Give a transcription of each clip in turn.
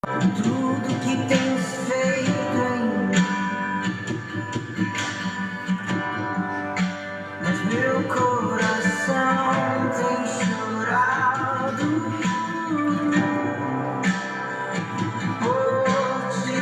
Tudo que tens feito em mim, mas meu coração tem chorado por ti.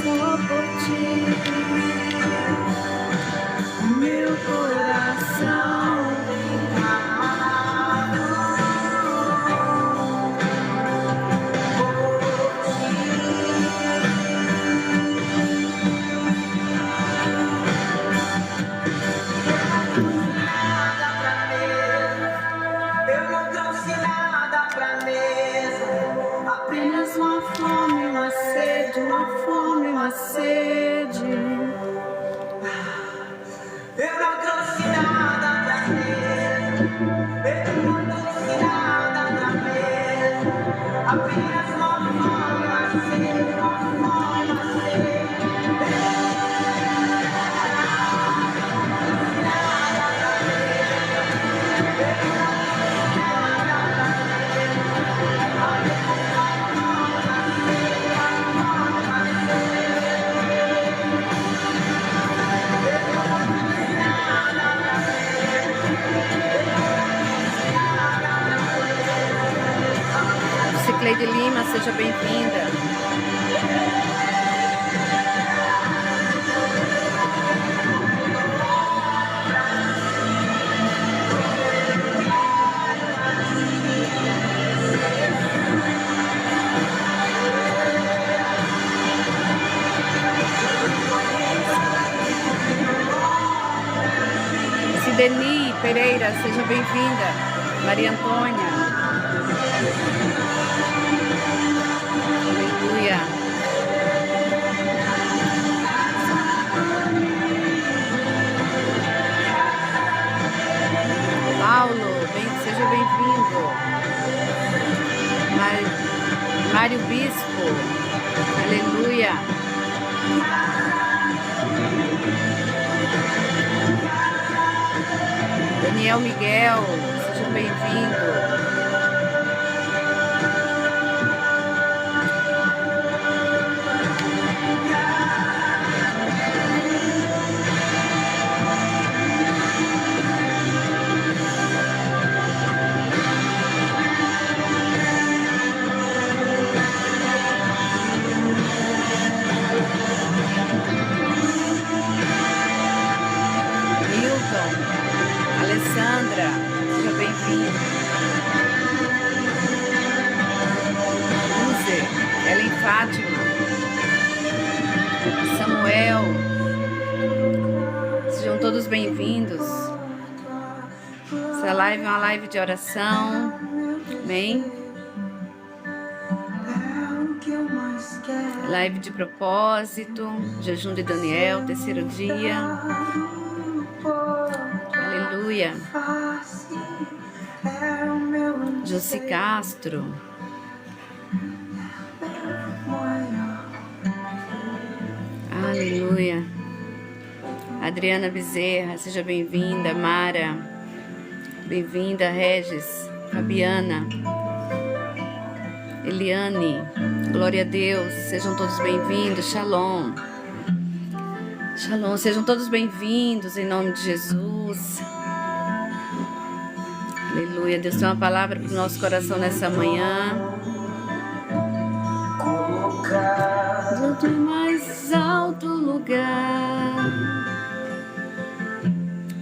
Só por ti, o meu coração tem clamado por ti. Eu não trouxe nada pra mesa, apenas uma fome, uma sede, uma fome, uma sede. Eu não trouxe nada pra mesa, eu não trouxe nada pra mesa, apenas uma fome, uma sede, uma fome, uma sede. Cicleide Lima, seja bem-vinda. Sideni Pereira, seja bem-vinda. Maria Antônia. Aleluia. Paulo, seja bem-vindo. Mário Bispo. Aleluia. Daniel Miguel, seja bem-vindo. Alessandra, seja bem-vinda. Uze, Ellen Fátima, Samuel, sejam todos bem-vindos. Essa live é uma live de oração, amém? Live de propósito, jejum de Daniel, terceiro dia. Aleluia. Josi Castro. Aleluia. Adriana Bezerra, seja bem-vinda. Mara, bem-vinda. Regis, Fabiana, Eliane, glória a Deus, sejam todos bem-vindos. Shalom. Shalom, sejam todos bem-vindos em nome de Jesus. Aleluia. Deus tem uma palavra para o nosso coração nessa manhã. Do mais alto lugar.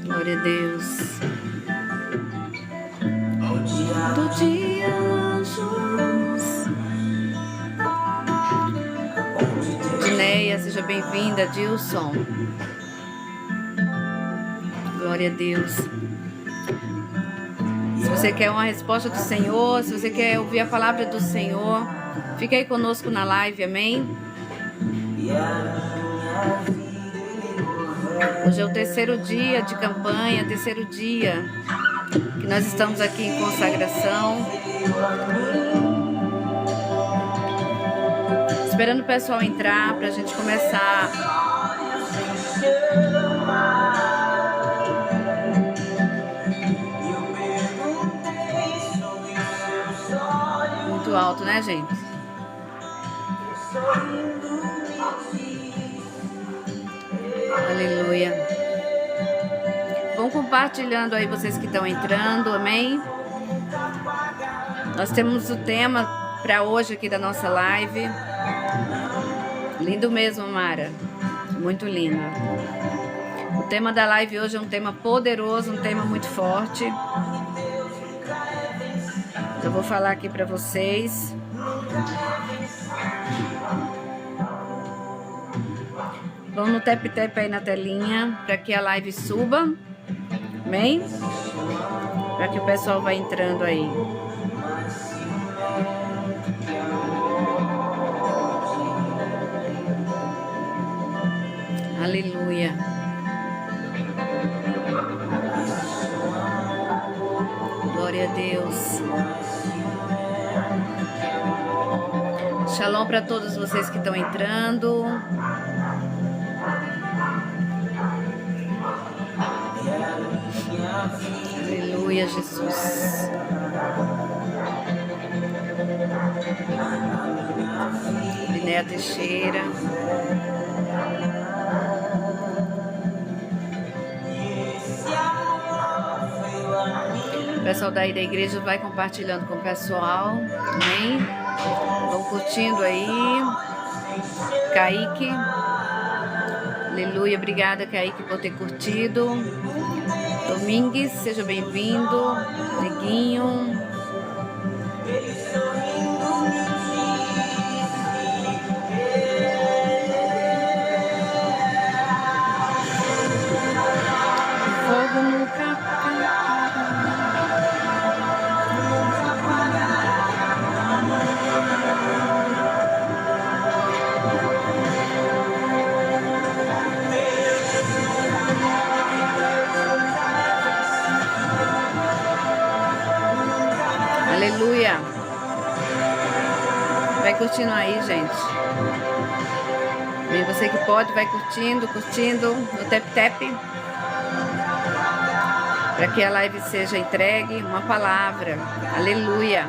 Glória a Deus. Do dia, anjos. Dineia, seja bem-vinda. Dilson. Glória a Deus. Se você quer uma resposta do Senhor, se você quer ouvir a palavra do Senhor, fica aí conosco na live, amém? Hoje é o terceiro dia de campanha, terceiro dia que nós estamos aqui em consagração. Esperando o pessoal entrar para a gente começar. Muito alto, né, gente? Aleluia. Vão compartilhando aí vocês que estão entrando, amém? Nós temos o tema para hoje aqui da nossa live. Lindo mesmo, Mara. Muito lindo. O tema da live hoje é um tema poderoso, um tema muito forte. Eu vou falar aqui para vocês. Vão no tap-tap aí na telinha para que a live suba. Amém? Para que o pessoal vá entrando aí. Aleluia. Glória a Deus. Shalom para todos vocês que estão entrando. Aleluia, Jesus. Linéa Teixeira. O pessoal daí da igreja vai compartilhando com o pessoal. Amém? Vão curtindo aí. Kaique. Aleluia. Obrigada, Kaique, por ter curtido. Domingues, seja bem-vindo. Neguinho. Fogo no capão. Aleluia. Vai curtindo aí, gente. E você que pode, vai curtindo no tap-tap. Para que a live seja entregue uma palavra. Aleluia.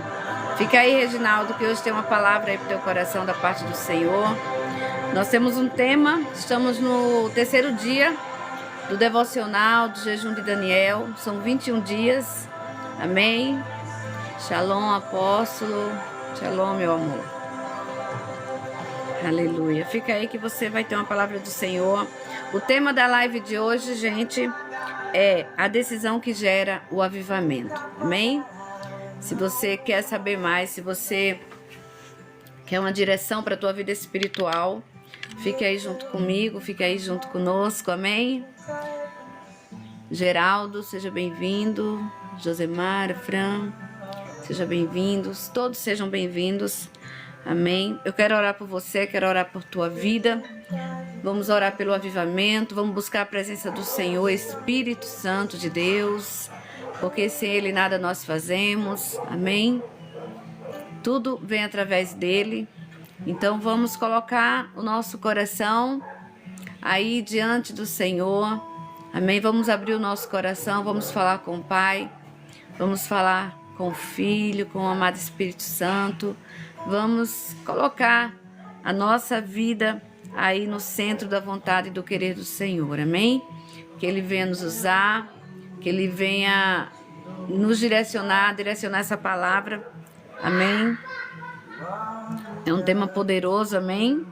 Fica aí, Reginaldo, que hoje tem uma palavra aí para o teu coração da parte do Senhor. Nós temos um tema, estamos no terceiro dia do devocional, do jejum de Daniel. São 21 dias. Amém. Shalom, apóstolo. Shalom, meu amor. Aleluia. Fica aí que você vai ter uma palavra do Senhor. O tema da live de hoje, gente, é a decisão que gera o avivamento. Amém? Se você quer saber mais, se você quer uma direção para a tua vida espiritual, fique aí junto comigo, fique aí junto conosco. Amém? Geraldo, seja bem-vindo. Josemar, Fran, sejam bem-vindos. Todos sejam bem-vindos. Amém? Eu quero orar por você, quero orar por tua vida. Vamos orar pelo avivamento, vamos buscar a presença do Senhor, Espírito Santo de Deus, porque sem Ele nada nós fazemos. Amém? Tudo vem através dEle. Então vamos colocar o nosso coração aí diante do Senhor. Amém? Vamos abrir o nosso coração, vamos falar com o Pai, vamos falar com o Filho, com o amado Espírito Santo. Vamos colocar a nossa vida aí no centro da vontade e do querer do Senhor. Amém? Que Ele venha nos usar, que Ele venha nos direcionar essa palavra. Amém? É um tema poderoso, amém?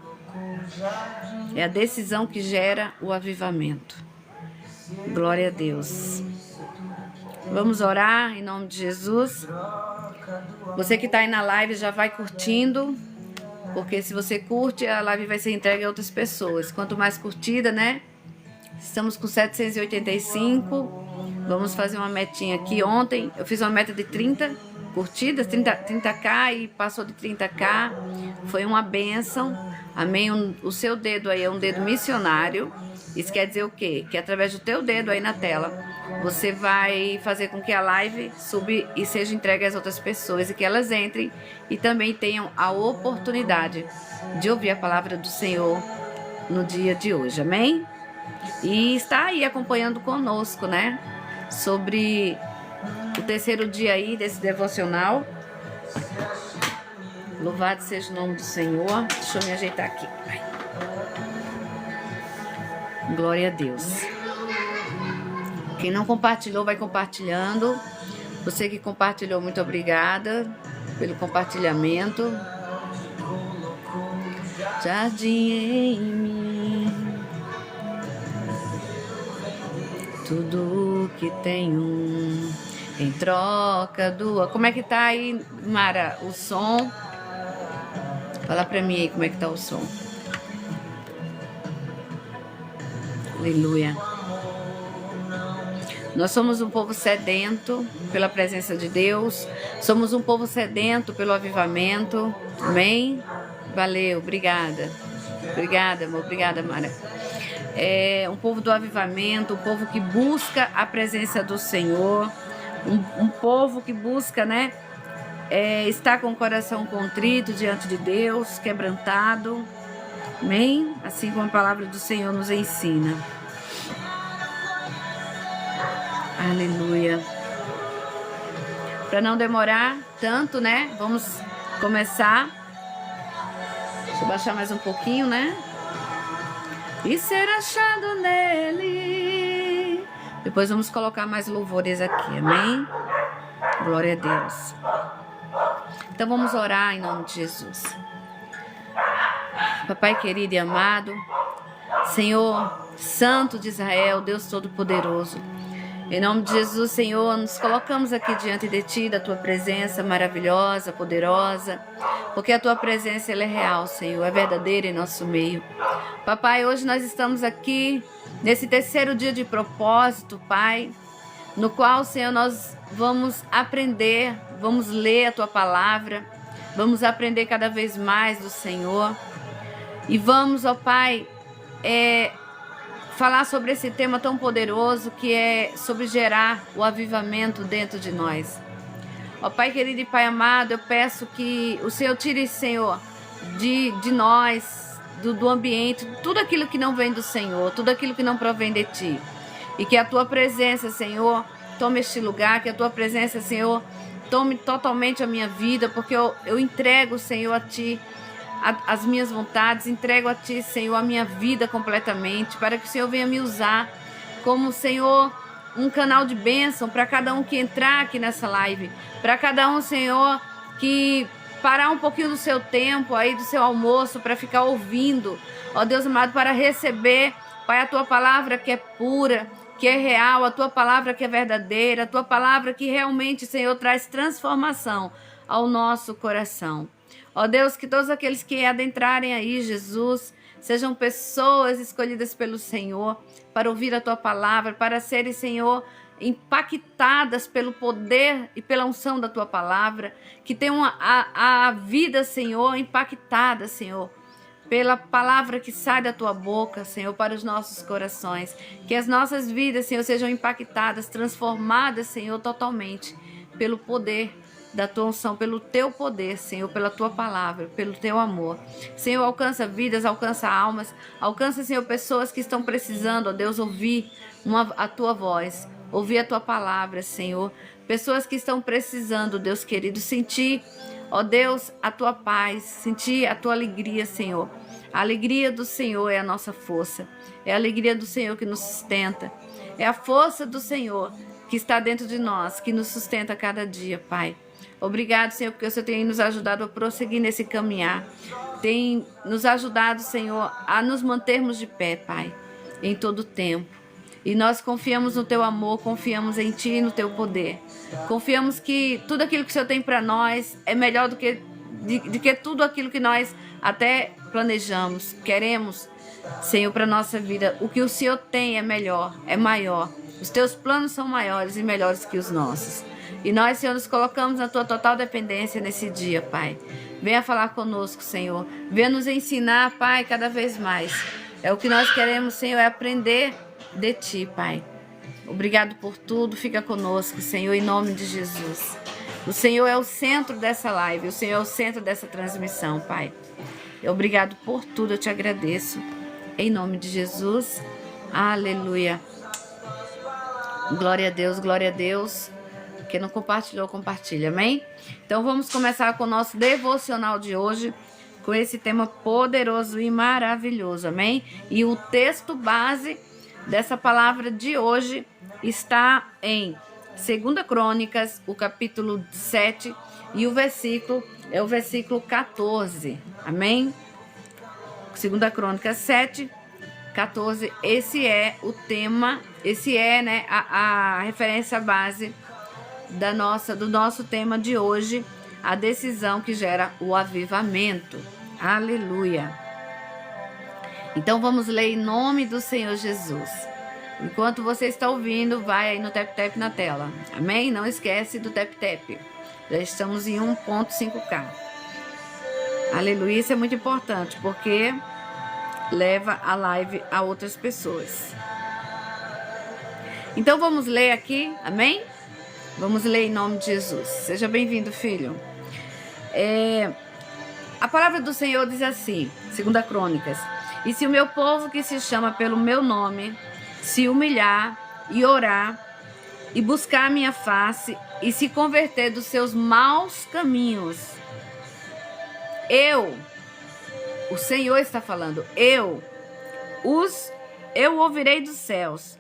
É a decisão que gera o avivamento. Glória a Deus. Vamos orar em nome de Jesus. Você que está aí na live já vai curtindo, porque se você curte, a live vai ser entregue a outras pessoas. Quanto mais curtida, né? Estamos com 785. Vamos fazer uma metinha aqui. Ontem eu fiz uma meta de 30 curtidas, 30k, e passou de 30k. Foi uma bênção. Amém? O seu dedo aí é um dedo missionário. Isso quer dizer o quê? Que através do teu dedo aí na tela, você vai fazer com que a live suba e seja entregue às outras pessoas, e que elas entrem e também tenham a oportunidade de ouvir a palavra do Senhor no dia de hoje. Amém? E está aí acompanhando conosco, né? Sobre o terceiro dia aí desse devocional. Louvado seja o nome do Senhor. Deixa eu me ajeitar aqui. Glória a Deus. Quem não compartilhou, vai compartilhando. Você que compartilhou, muito obrigada pelo compartilhamento. Jardim em mim, tudo que tenho em troca do... Como é que tá aí, Mara, o som? Fala pra mim aí como é que tá o som. Aleluia. Nós somos um povo sedento pela presença de Deus. Somos um povo sedento pelo avivamento. Amém? Valeu, obrigada. Obrigada, amor. Obrigada, Mara. É um povo do avivamento, um povo que busca a presença do Senhor. Um povo que busca, né? Estar com o coração contrito diante de Deus, quebrantado. Amém? Assim como a palavra do Senhor nos ensina. Aleluia. Para não demorar tanto, né? Vamos começar. Deixa eu baixar mais um pouquinho, né? E ser achado nele. Depois vamos colocar mais louvores aqui, amém? Glória a Deus. Então vamos orar em nome de Jesus. Papai querido e amado, Senhor Santo de Israel, Deus Todo-Poderoso, em nome de Jesus, Senhor, nos colocamos aqui diante de Ti, da Tua presença maravilhosa, poderosa, porque a Tua presença ela é real, Senhor, é verdadeira em nosso meio. Papai, hoje nós estamos aqui nesse terceiro dia de propósito, Pai, no qual, Senhor, nós vamos aprender, vamos ler a Tua palavra, vamos aprender cada vez mais do Senhor. E vamos, ó Pai, falar sobre esse tema tão poderoso que é sobre gerar o avivamento dentro de nós. Ó Pai querido e Pai amado, eu peço que o Senhor tire, Senhor, de nós, do ambiente, tudo aquilo que não vem do Senhor, tudo aquilo que não provém de Ti. E que a Tua presença, Senhor, tome este lugar, que a Tua presença, Senhor, tome totalmente a minha vida, porque eu entrego, Senhor, a Ti as minhas vontades, entrego a Ti, Senhor, a minha vida completamente, para que o Senhor venha me usar como, Senhor, um canal de bênção para cada um que entrar aqui nessa live, para cada um, Senhor, que parar um pouquinho do seu tempo aí, do seu almoço, para ficar ouvindo, ó Deus amado, para receber, Pai, a Tua palavra que é pura, que é real, a Tua palavra que é verdadeira, a Tua palavra que realmente, Senhor, traz transformação ao nosso coração. Ó Deus, que todos aqueles que adentrarem aí, Jesus, sejam pessoas escolhidas pelo Senhor para ouvir a Tua palavra, para serem, Senhor, impactadas pelo poder e pela unção da Tua palavra, que tenham a vida, Senhor, impactada, Senhor, pela palavra que sai da Tua boca, Senhor, para os nossos corações. Que as nossas vidas, Senhor, sejam impactadas, transformadas, Senhor, totalmente, pelo poder da tua unção, pelo teu poder, Senhor, pela tua palavra, pelo teu amor. Senhor, alcança vidas, alcança almas, alcança, Senhor, pessoas que estão precisando, ó Deus, ouvir a tua voz, ouvir a tua palavra, Senhor. Pessoas que estão precisando, Deus querido, sentir, ó Deus, a tua paz, sentir a tua alegria, Senhor. A alegria do Senhor é a nossa força, é a alegria do Senhor que nos sustenta, é a força do Senhor que está dentro de nós, que nos sustenta a cada dia, Pai. Obrigado, Senhor, porque o Senhor tem nos ajudado a prosseguir nesse caminhar. Tem nos ajudado, Senhor, a nos mantermos de pé, Pai, em todo o tempo. E nós confiamos no Teu amor, confiamos em Ti e no Teu poder. Confiamos que tudo aquilo que o Senhor tem para nós é melhor do que tudo aquilo que nós até planejamos, queremos, Senhor, para a nossa vida. O que o Senhor tem é melhor, é maior. Os Teus planos são maiores e melhores que os nossos. E nós, Senhor, nos colocamos na Tua total dependência nesse dia, Pai. Venha falar conosco, Senhor. Venha nos ensinar, Pai, cada vez mais. É o que nós queremos, Senhor, é aprender de Ti, Pai. Obrigado por tudo. Fica conosco, Senhor, em nome de Jesus. O Senhor é o centro dessa live. O Senhor é o centro dessa transmissão, Pai. Obrigado por tudo. Eu te agradeço. Em nome de Jesus. Aleluia. Glória a Deus, glória a Deus. Quem não compartilhou, compartilha, amém? Então vamos começar com o nosso devocional de hoje, com esse tema poderoso e maravilhoso, amém? E o texto base dessa palavra de hoje está em 2 Crônicas, o capítulo 7, e o versículo é o versículo 14, amém? 2 Crônicas 7, 14, esse é o tema, esse é, né, a referência base do nosso tema de hoje, a decisão que gera o avivamento. Aleluia. Então vamos ler em nome do Senhor Jesus. Enquanto você está ouvindo, vai aí no tap-tap na tela. Amém? Não esquece do tap-tap. Já estamos em 1.5K. Aleluia. Isso é muito importante, porque leva a live a outras pessoas. Então vamos ler aqui, amém? Vamos ler em nome de Jesus. Seja bem-vindo, filho. A palavra do Senhor diz assim, 2 Crônicas: e se o meu povo que se chama pelo meu nome se humilhar e orar e buscar a minha face e se converter dos seus maus caminhos, o Senhor está falando, eu ouvirei dos céus,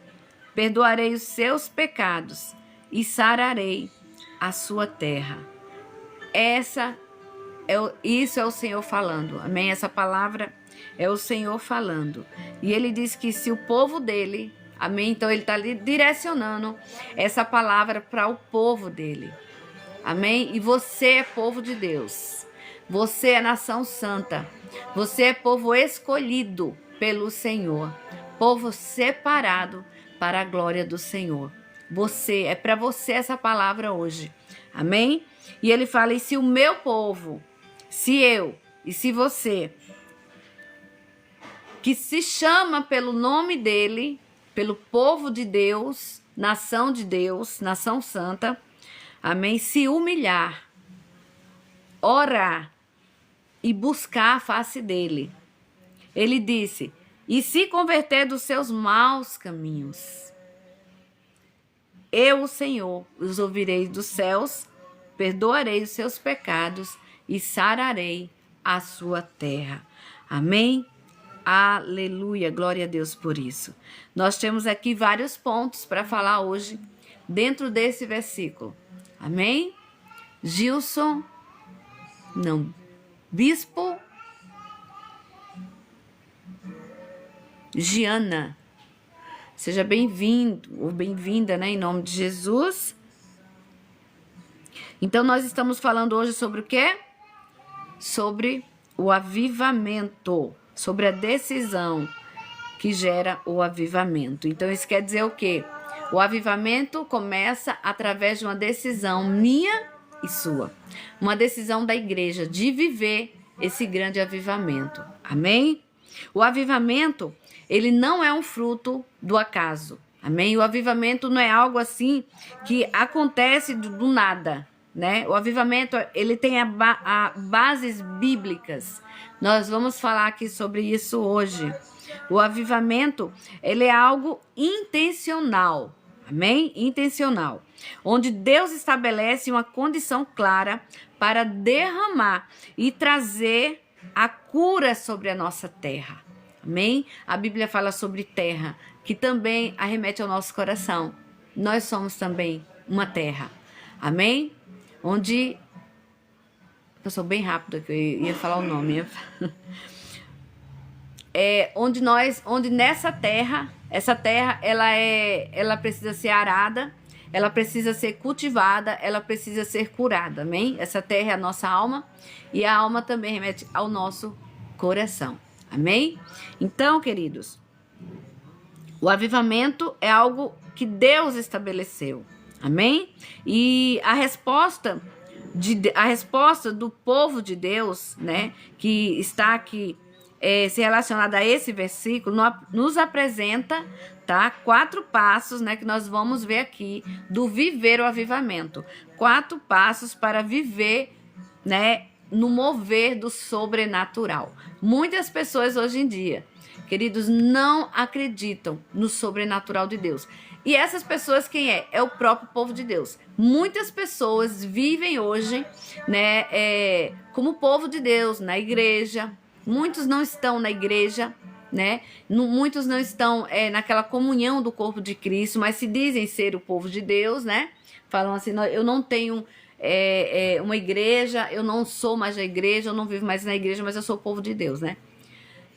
perdoarei os seus pecados e sararei a sua terra. Isso é o Senhor falando, amém? Essa palavra é o Senhor falando. E ele diz que se o povo dele, amém? Então ele está direcionando essa palavra para o povo dele, amém? E você é povo de Deus, você é nação santa, você é povo escolhido pelo Senhor, povo separado para a glória do Senhor. É para você essa palavra hoje, amém? E ele fala, e se o meu povo, se eu e se você, que se chama pelo nome dele, pelo povo de Deus, nação de Deus, nação santa, amém? Se humilhar, orar e buscar a face dele. Ele disse, e se converter dos seus maus caminhos, eu, o Senhor, os ouvirei dos céus, perdoarei os seus pecados e sararei a sua terra. Amém? Aleluia, glória a Deus por isso. Nós temos aqui vários pontos para falar hoje dentro desse versículo. Amém? Bispo Giana, seja bem-vindo ou bem-vinda, né, em nome de Jesus. Então nós estamos falando hoje sobre o quê? Sobre o avivamento, sobre a decisão que gera o avivamento. Então isso quer dizer o quê? O avivamento começa através de uma decisão minha e sua. Uma decisão da igreja de viver esse grande avivamento. Amém? O avivamento, ele não é um fruto do acaso. Amém? O avivamento não é algo assim que acontece do nada. né? O avivamento, ele tem bases bíblicas. Nós vamos falar aqui sobre isso hoje. O avivamento, ele é algo intencional, amém? Intencional, onde Deus estabelece uma condição clara para derramar e trazer a cura sobre a nossa terra, amém? A Bíblia fala sobre terra, que também arremete ao nosso coração. Nós somos também uma terra, amém? Onde, eu sou bem rápida, que eu ia falar o nome, onde nessa terra, essa terra, ela precisa ser arada, ela precisa ser cultivada, ela precisa ser curada, amém? Essa terra é a nossa alma, e a alma também remete ao nosso coração, amém? Então, queridos, o avivamento é algo que Deus estabeleceu, amém? E a resposta do povo de Deus, né, que está aqui se relacionada a esse versículo, nos apresenta, tá, 4 passos, né, que nós vamos ver aqui do viver o avivamento. 4 passos para viver, né, no mover do sobrenatural. Muitas pessoas hoje em dia, queridos, não acreditam no sobrenatural de Deus. E essas pessoas quem é? É o próprio povo de Deus. Muitas pessoas vivem hoje, né, como povo de Deus, na igreja. Muitos não estão na igreja, né? Muitos não estão naquela comunhão do corpo de Cristo, mas se dizem ser o povo de Deus, né? Falam assim, eu não tenho uma igreja, eu não sou mais da igreja, eu não vivo mais na igreja, mas eu sou o povo de Deus, né?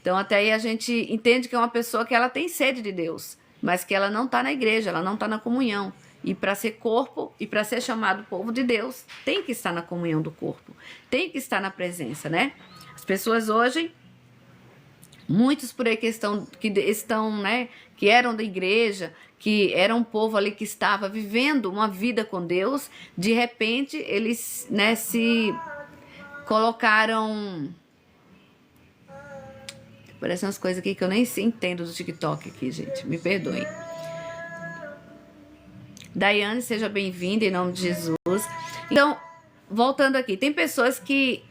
Então até aí a gente entende que é uma pessoa que ela tem sede de Deus, mas que ela não está na igreja, ela não está na comunhão. E para ser corpo e para ser chamado povo de Deus, tem que estar na comunhão do corpo, tem que estar na presença, né? As pessoas hoje, muitos por aí que estão, né, que eram da igreja, que era um povo ali que estava vivendo uma vida com Deus, de repente eles, né, se colocaram, parecem umas coisas aqui que eu nem entendo do TikTok aqui, gente, me perdoem. Daiane, seja bem-vinda em nome de Jesus. Então, voltando aqui, tem pessoas que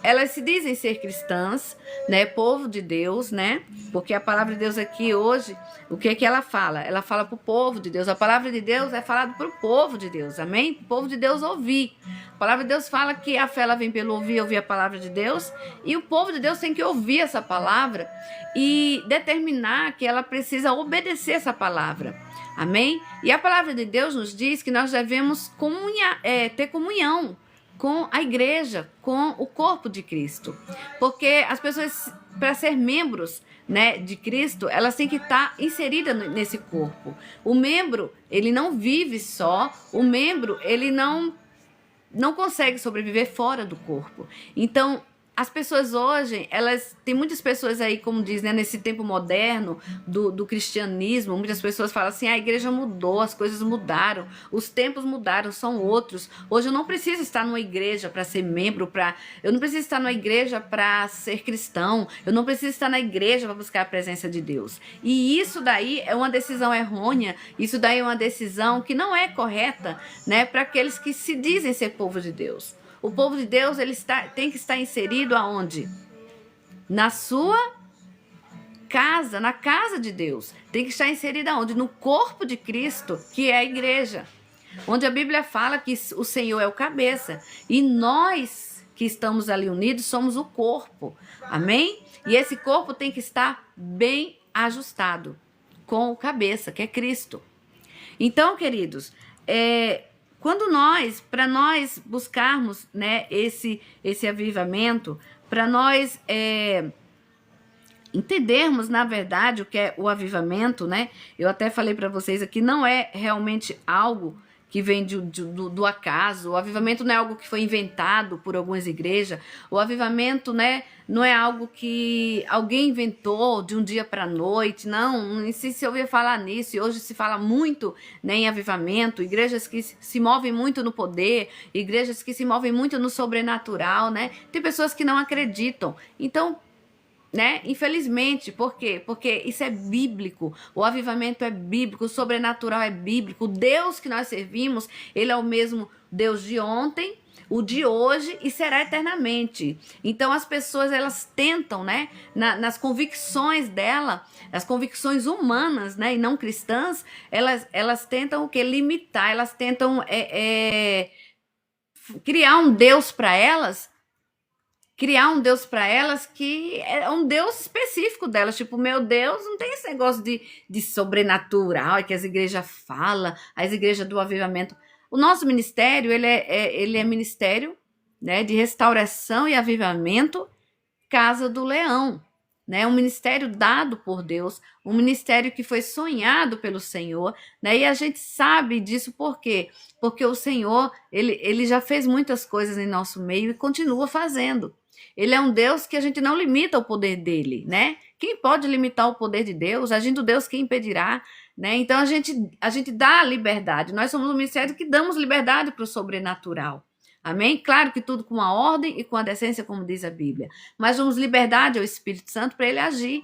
elas se dizem ser cristãs, né, povo de Deus, né, porque a palavra de Deus aqui hoje, o que é que ela fala? Ela fala para o povo de Deus, a palavra de Deus é falada para o povo de Deus, amém? O povo de Deus ouvir. A palavra de Deus fala que a fé ela vem pelo ouvir a palavra de Deus, e o povo de Deus tem que ouvir essa palavra e determinar que ela precisa obedecer essa palavra, amém? E a palavra de Deus nos diz que nós devemos ter comunhão com a igreja, com o corpo de Cristo. Porque as pessoas, para ser membros, né, de Cristo, elas têm que estar inseridas nesse corpo. O membro, ele não vive só, o membro, ele não consegue sobreviver fora do corpo. Então, as pessoas hoje, tem muitas pessoas aí, como diz, né, nesse tempo moderno do cristianismo, muitas pessoas falam assim, a igreja mudou, as coisas mudaram, os tempos mudaram, são outros. Hoje eu não preciso estar numa igreja para ser membro, eu não preciso estar numa igreja para ser cristão, eu não preciso estar na igreja para buscar a presença de Deus. E isso daí é uma decisão errônea, isso daí é uma decisão que não é correta, né, para aqueles que se dizem ser povo de Deus. O povo de Deus, ele tem que estar inserido aonde? Na sua casa, na casa de Deus. Tem que estar inserido aonde? No corpo de Cristo, que é a igreja. Onde a Bíblia fala que o Senhor é o cabeça. E nós que estamos ali unidos somos o corpo. Amém? E esse corpo tem que estar bem ajustado com o cabeça, que é Cristo. Então, queridos, para nós buscarmos, né, esse avivamento, para nós entendermos, na verdade, o que é o avivamento, né? Eu até falei para vocês aqui, não é realmente algo que vem do acaso. O avivamento não é algo que foi inventado por algumas igrejas. O avivamento, né, não é algo que alguém inventou de um dia para a noite. Não se ouvir falar nisso. E hoje se fala muito, né, em avivamento. Igrejas que se movem muito no poder. Igrejas que se movem muito no sobrenatural, né? Tem pessoas que não acreditam. Então, né? Infelizmente, por quê? Porque isso é bíblico, o avivamento é bíblico, o sobrenatural é bíblico, o Deus que nós servimos, ele é o mesmo Deus de ontem, o de hoje e será eternamente. Então as pessoas, elas tentam, né, nas convicções dela, as convicções humanas, né, e não cristãs, elas tentam o que? Limitar, elas tentam criar um Deus para elas, que é um Deus específico delas. Tipo, meu Deus, não tem esse negócio de sobrenatural que as igrejas falam, as igrejas do avivamento. O nosso ministério, ele é ministério, né, de restauração e avivamento, Casa do Leão. Né, um ministério dado por Deus, um ministério que foi sonhado pelo Senhor, né, e a gente sabe disso por quê? Porque o Senhor, ele já fez muitas coisas em nosso meio e continua fazendo. Ele é um Deus que a gente não limita o poder dele, né? Quem pode limitar o poder de Deus? Agindo Deus, quem impedirá? Né? Então a gente dá liberdade. Nós somos um ministério que damos liberdade para o sobrenatural. Amém? Claro que tudo com a ordem e com a decência, como diz a Bíblia. Mas damos liberdade ao Espírito Santo para ele agir.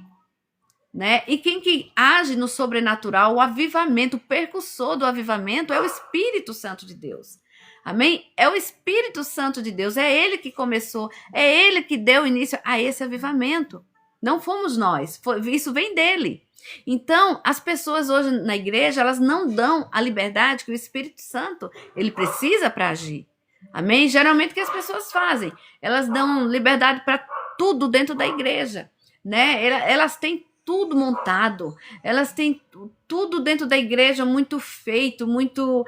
Né? E quem que age no sobrenatural, o avivamento, o percussor do avivamento é o Espírito Santo de Deus. Amém? É o Espírito Santo de Deus, é ele que começou, é ele que deu início a esse avivamento. Não fomos nós, isso vem dele. Então, as pessoas hoje na igreja, elas não dão a liberdade que o Espírito Santo, ele precisa para agir. Amém? Geralmente o que as pessoas fazem? Elas dão liberdade para tudo dentro da igreja, né? Elas têm tudo montado, elas têm tudo dentro da igreja muito feito, muito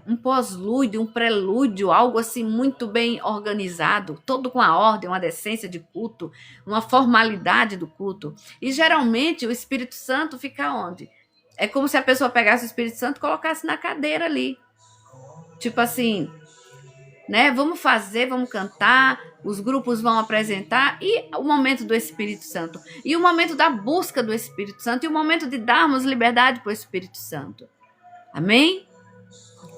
um pós-lúdio, um prelúdio, algo assim muito bem organizado, todo com a ordem, uma decência de culto, uma formalidade do culto. E geralmente o Espírito Santo fica onde? É como se a pessoa pegasse o Espírito Santo e colocasse na cadeira ali. Tipo assim, né? Vamos fazer, vamos cantar, os grupos vão apresentar, e o momento do Espírito Santo, e o momento da busca do Espírito Santo, e o momento de darmos liberdade para o Espírito Santo. Amém?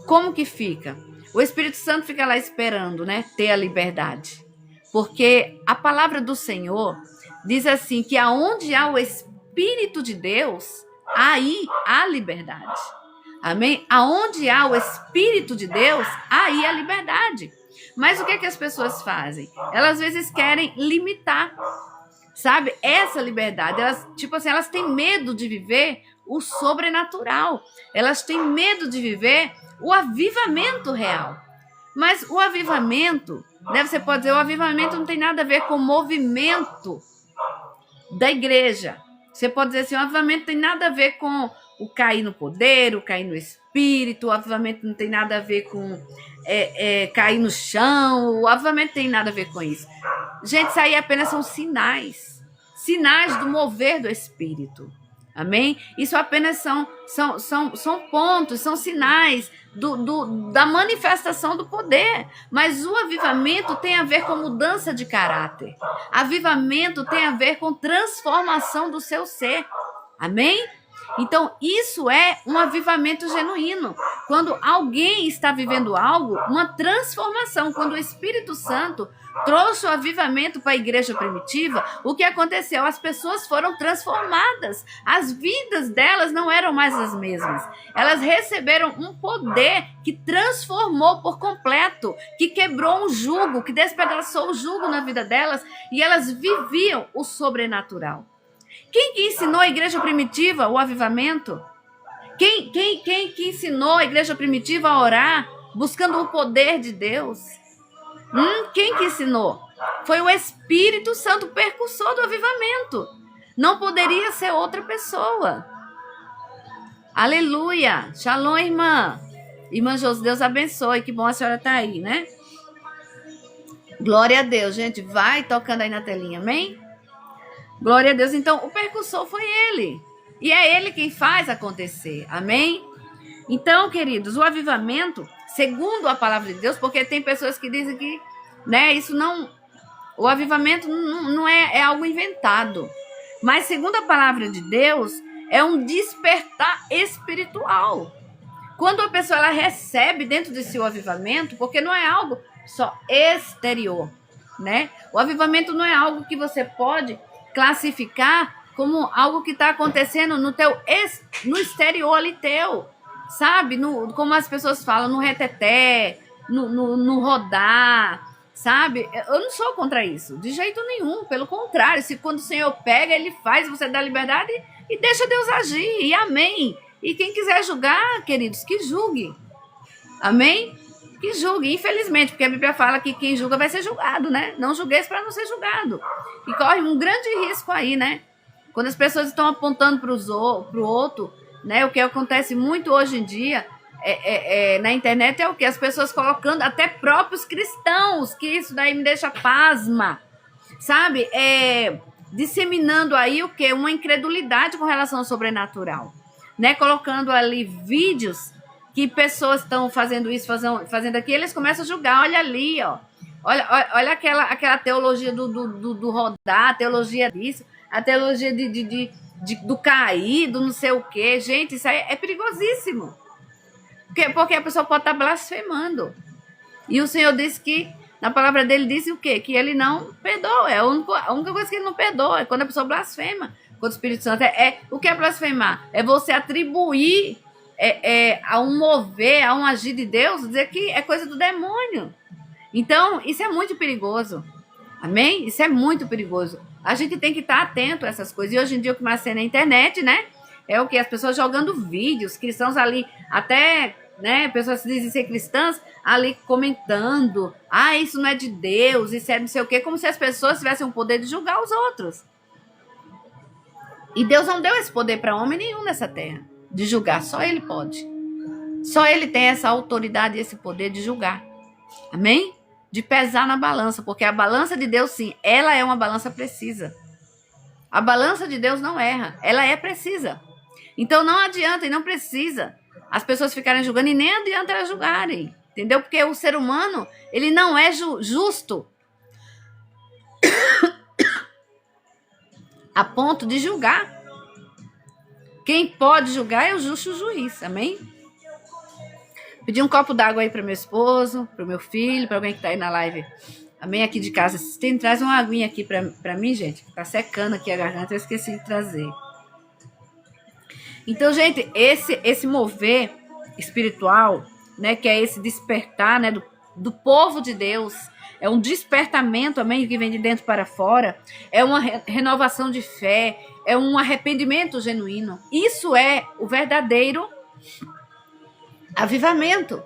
Como que fica? O Espírito Santo fica lá esperando, né? Ter a liberdade. Porque a palavra do Senhor diz assim, que aonde há o Espírito de Deus, aí há liberdade. Amém? Aonde há o Espírito de Deus, aí há liberdade. Mas o que é que as pessoas fazem? Elas às vezes querem limitar, sabe? Essa liberdade. Elas, tipo assim, elas têm medo de viver o sobrenatural. Elas têm medo de viver o avivamento real. Mas o avivamento, né, você pode dizer, o avivamento não tem nada a ver com o movimento da igreja. Você pode dizer assim, o avivamento tem nada a ver com o cair no poder, o cair no espírito, o avivamento não tem nada a ver com cair no chão, o avivamento tem nada a ver com isso. Gente, isso aí apenas são sinais do mover do espírito. Amém? Isso apenas são pontos, são sinais da manifestação do poder. Mas o avivamento tem a ver com mudança de caráter. Avivamento tem a ver com transformação do seu ser. Amém? Então, isso é um avivamento genuíno. Quando alguém está vivendo algo, uma transformação. Quando o Espírito Santo trouxe o avivamento para a igreja primitiva, o que aconteceu? As pessoas foram transformadas. As vidas delas não eram mais as mesmas. Elas receberam um poder que transformou por completo, que quebrou um jugo, que despedaçou o jugo na vida delas, e elas viviam o sobrenatural. Quem que ensinou a igreja primitiva o avivamento? Quem que ensinou a igreja primitiva a orar, buscando o poder de Deus? Quem que ensinou? Foi o Espírito Santo, percussor do avivamento. Não poderia ser outra pessoa. Aleluia! Shalom, irmã. Irmã Josi, Deus abençoe. Que bom a senhora tá aí, né? Glória a Deus, gente. Vai tocando aí na telinha, amém? Glória a Deus. Então, o percussor foi ele. E é ele quem faz acontecer. Amém? Então, queridos, o avivamento, segundo a palavra de Deus, porque tem pessoas que dizem que, né, isso não... O avivamento não é algo inventado. Mas, segundo a palavra de Deus, é um despertar espiritual. Quando a pessoa ela recebe dentro de si o avivamento, porque não é algo só exterior. né? O avivamento não é algo que você pode classificar como algo que está acontecendo no exterior ali teu, sabe? Como as pessoas falam, no reteté, no rodar, sabe? Eu não sou contra isso, de jeito nenhum. Pelo contrário, se quando o Senhor pega, Ele faz, você dá liberdade e deixa Deus agir, e amém. E quem quiser julgar, queridos, que julgue, amém? Que julgue, infelizmente, porque a Bíblia fala que quem julga vai ser julgado, né? Não julgueis para não ser julgado. E corre um grande risco aí, né? Quando as pessoas estão apontando para o outro, né? O que acontece muito hoje em dia na internet é o que? As pessoas colocando até próprios cristãos, que isso daí me deixa pasma, sabe? Disseminando aí o que? Uma incredulidade com relação ao sobrenatural, né? Colocando ali vídeos que pessoas estão fazendo isso, fazendo aquilo, eles começam a julgar. Olha ali, ó. Olha aquela teologia do rodar, a teologia disso, a teologia do cair, do não sei o quê. Gente, isso aí é perigosíssimo. Porque a pessoa pode estar blasfemando. E o Senhor disse que, na palavra dele, disse o quê? Que ele não perdoa. A única coisa que ele não perdoa é quando a pessoa blasfema contra o Espírito Santo. O que é blasfemar? É você atribuir a um mover, a um agir de Deus, dizer que é coisa do demônio. Então, isso é muito perigoso. Amém? Isso é muito perigoso. A gente tem que estar atento a essas coisas. E hoje em dia, o que mais tem na internet, né? É o que? As pessoas jogando vídeos, cristãos ali, até, né? Pessoas que dizem ser cristãs, ali comentando. Ah, isso não é de Deus, isso é não sei o quê. Como se as pessoas tivessem o poder de julgar os outros. E Deus não deu esse poder para homem nenhum nessa terra, de julgar. Só Ele pode. Só Ele tem essa autoridade e esse poder de julgar. Amém? De pesar na balança, porque a balança de Deus, sim, ela é uma balança precisa. A balança de Deus não erra, ela é precisa. Então não adianta e não precisa as pessoas ficarem julgando e nem adianta elas julgarem, entendeu? Porque o ser humano, ele não é justo a ponto de julgar. Quem pode julgar é o justo juiz, amém? Pedi um copo d'água aí para meu esposo, para o meu filho, para alguém que está aí na live. Amém? Aqui de casa. Traz uma aguinha aqui para mim, gente. Tá secando aqui a garganta, eu esqueci de trazer. Então, gente, esse mover espiritual, né, que é esse despertar, né, do povo de Deus, é um despertamento, amém, que vem de dentro para fora, é uma renovação de fé, é um arrependimento genuíno. Isso é o verdadeiro avivamento.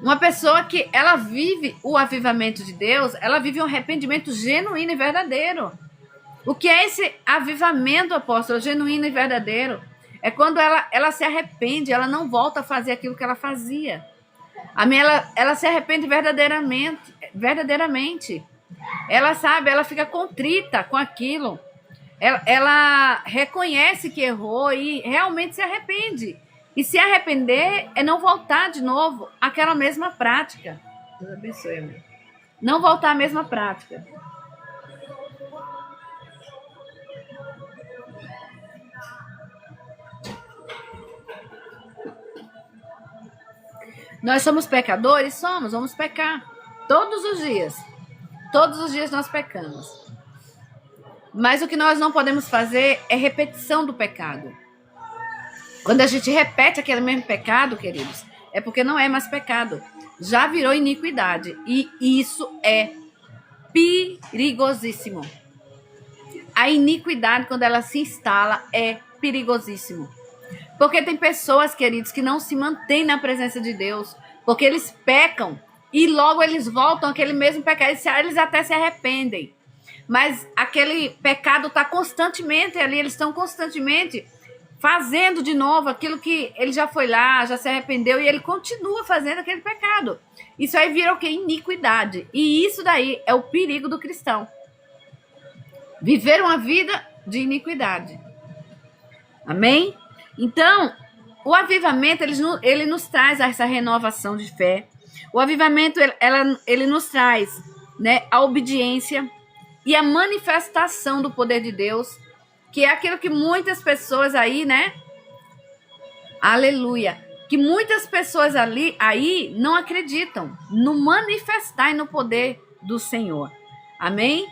Uma pessoa que ela vive o avivamento de Deus, ela vive um arrependimento genuíno e verdadeiro. O que é esse avivamento, apóstolo, genuíno e verdadeiro? É quando ela se arrepende, ela não volta a fazer aquilo que ela fazia. Ela se arrepende verdadeiramente. Ela sabe, ela fica contrita com aquilo. Ela reconhece que errou e realmente se arrepende. E se arrepender é não voltar de novo àquela mesma prática. Deus abençoe, amém. Não voltar à mesma prática. Nós somos pecadores? Somos, vamos pecar. Todos os dias. Todos os dias nós pecamos. Mas o que nós não podemos fazer é repetição do pecado. Quando a gente repete aquele mesmo pecado, queridos, é porque não é mais pecado. Já virou iniquidade. E isso é perigosíssimo. A iniquidade, quando ela se instala, é perigosíssimo. Porque tem pessoas, queridos, que não se mantêm na presença de Deus. Porque eles pecam e logo eles voltam àquele mesmo pecado. Eles até se arrependem. Mas aquele pecado está constantemente ali. Eles estão constantemente fazendo de novo aquilo que ele já foi lá, já se arrependeu e ele continua fazendo aquele pecado. Isso aí vira o quê? Iniquidade. E isso daí é o perigo do cristão. Viver uma vida de iniquidade. Amém? Então, o avivamento, ele nos traz essa renovação de fé. O avivamento, ele nos traz, né, a obediência e a manifestação do poder de Deus, que é aquilo que muitas pessoas aí, né? Aleluia. Que muitas pessoas aí não acreditam no manifestar e no poder do Senhor. Amém?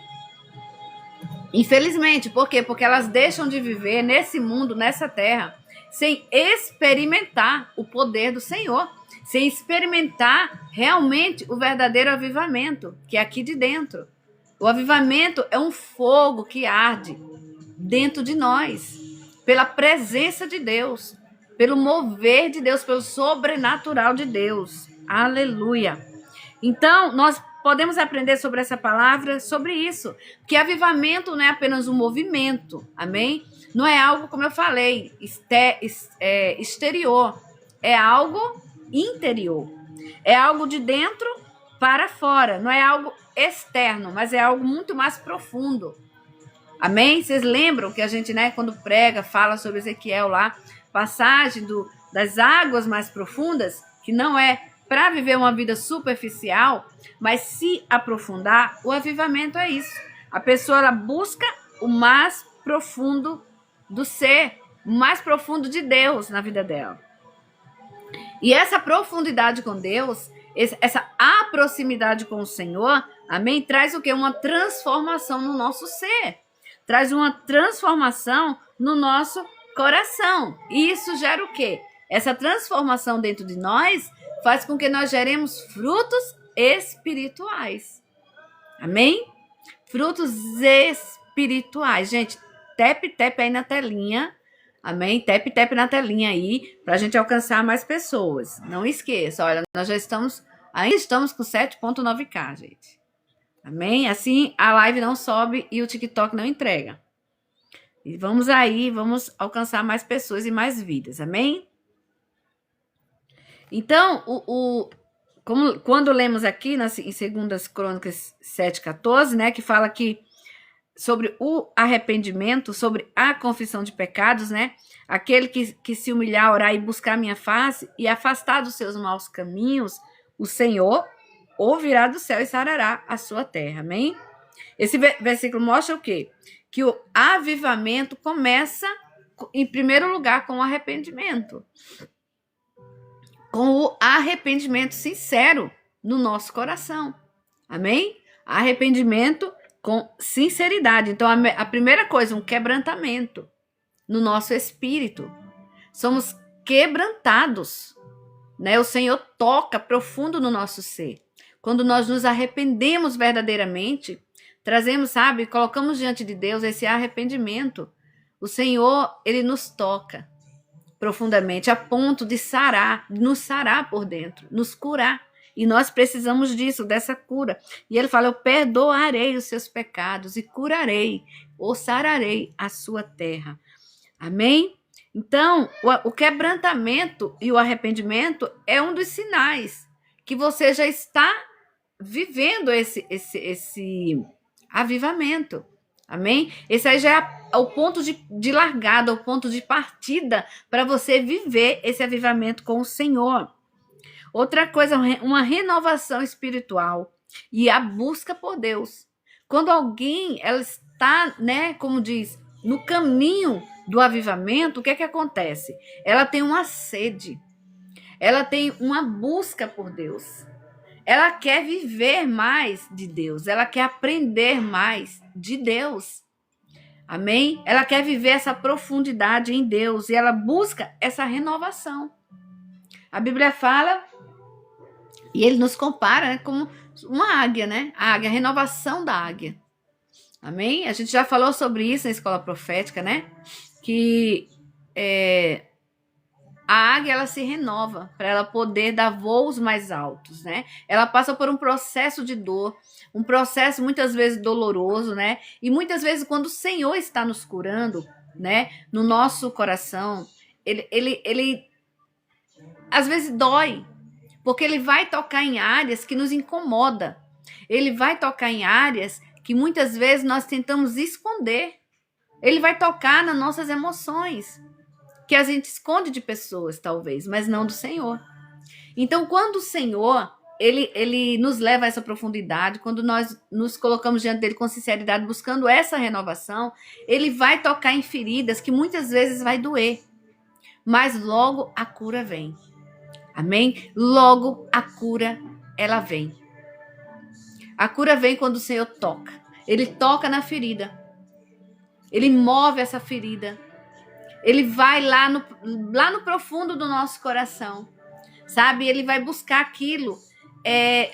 Infelizmente, por quê? Porque elas deixam de viver nesse mundo, nessa terra, sem experimentar o poder do Senhor, sem experimentar realmente o verdadeiro avivamento, que é aqui de dentro. O avivamento é um fogo que arde dentro de nós, pela presença de Deus, pelo mover de Deus, pelo sobrenatural de Deus. Aleluia! Então, nós podemos aprender sobre essa palavra, sobre isso, que avivamento não é apenas um movimento, amém? Não é algo, como eu falei, exterior, é algo interior, é algo de dentro para fora, não é algo externo, mas é algo muito mais profundo, amém? Vocês lembram que a gente, né, quando prega, fala sobre Ezequiel lá, passagem das águas mais profundas, que não é para viver uma vida superficial, mas se aprofundar, o avivamento é isso. A pessoa ela busca o mais profundo do ser, o mais profundo de Deus na vida dela. E essa profundidade com Deus, essa proximidade com o Senhor, amém, traz o quê? Uma transformação no nosso ser. Traz uma transformação no nosso coração. E isso gera o quê? Essa transformação dentro de nós faz com que nós geremos frutos espirituais. Amém? Frutos espirituais. Gente, tap aí na telinha. Amém? Tap na telinha aí, para a gente alcançar mais pessoas. Não esqueça, olha, nós ainda estamos com 7.9k, gente. Amém? Assim a live não sobe e o TikTok não entrega. E vamos alcançar mais pessoas e mais vidas. Amém? Então, quando lemos aqui em 2 Crônicas 7,14, né, que fala aqui sobre o arrependimento, sobre a confissão de pecados, né, aquele que se humilhar, orar e buscar a minha face e afastar dos seus maus caminhos, o Senhor ouvirá do céu e sarará a sua terra, amém? Esse versículo mostra o quê? Que o avivamento começa, em primeiro lugar, com o arrependimento. Com o arrependimento sincero no nosso coração. Amém? Arrependimento com sinceridade. Então, a primeira coisa, um quebrantamento no nosso espírito. Somos quebrantados, né? O Senhor toca profundo no nosso ser. Quando nós nos arrependemos verdadeiramente, trazemos, sabe, colocamos diante de Deus esse arrependimento. O Senhor, Ele nos toca profundamente, a ponto de nos sarar por dentro, nos curar. E nós precisamos disso, dessa cura. E ele fala, eu perdoarei os seus pecados e curarei, ou sararei a sua terra. Amém? Então, o quebrantamento e o arrependimento é um dos sinais que você já está vivendo esse avivamento. Amém? Esse aí já é o ponto de largada, o ponto de partida para você viver esse avivamento com o Senhor. Outra coisa, uma renovação espiritual e a busca por Deus. Quando alguém ela está, né, como diz, no caminho do avivamento, o que é que acontece? Ela tem uma sede, ela tem uma busca por Deus. Ela quer viver mais de Deus, ela quer aprender mais de Deus. Amém? Ela quer viver essa profundidade em Deus e ela busca essa renovação. A Bíblia fala, e ele nos compara, né, como uma águia, né? A águia, a renovação da águia. Amém? A gente já falou sobre isso na escola profética, né? Que a águia ela se renova para ela poder dar voos mais altos, né? Ela passa por um processo de dor, um processo muitas vezes doloroso, né? E muitas vezes quando o Senhor está nos curando, né? No nosso coração, ele às vezes dói, porque ele vai tocar em áreas que nos incomoda. Ele vai tocar em áreas que muitas vezes nós tentamos esconder. Ele vai tocar nas nossas emoções, que a gente esconde de pessoas, talvez, mas não do Senhor. Então, quando o Senhor, ele nos leva a essa profundidade, quando nós nos colocamos diante dele com sinceridade, buscando essa renovação, ele vai tocar em feridas que muitas vezes vai doer, mas logo a cura vem. Amém? Logo a cura, ela vem. A cura vem quando o Senhor toca. Ele toca na ferida. Ele move essa ferida. Ele vai lá no profundo do nosso coração. Sabe? Ele vai buscar aquilo.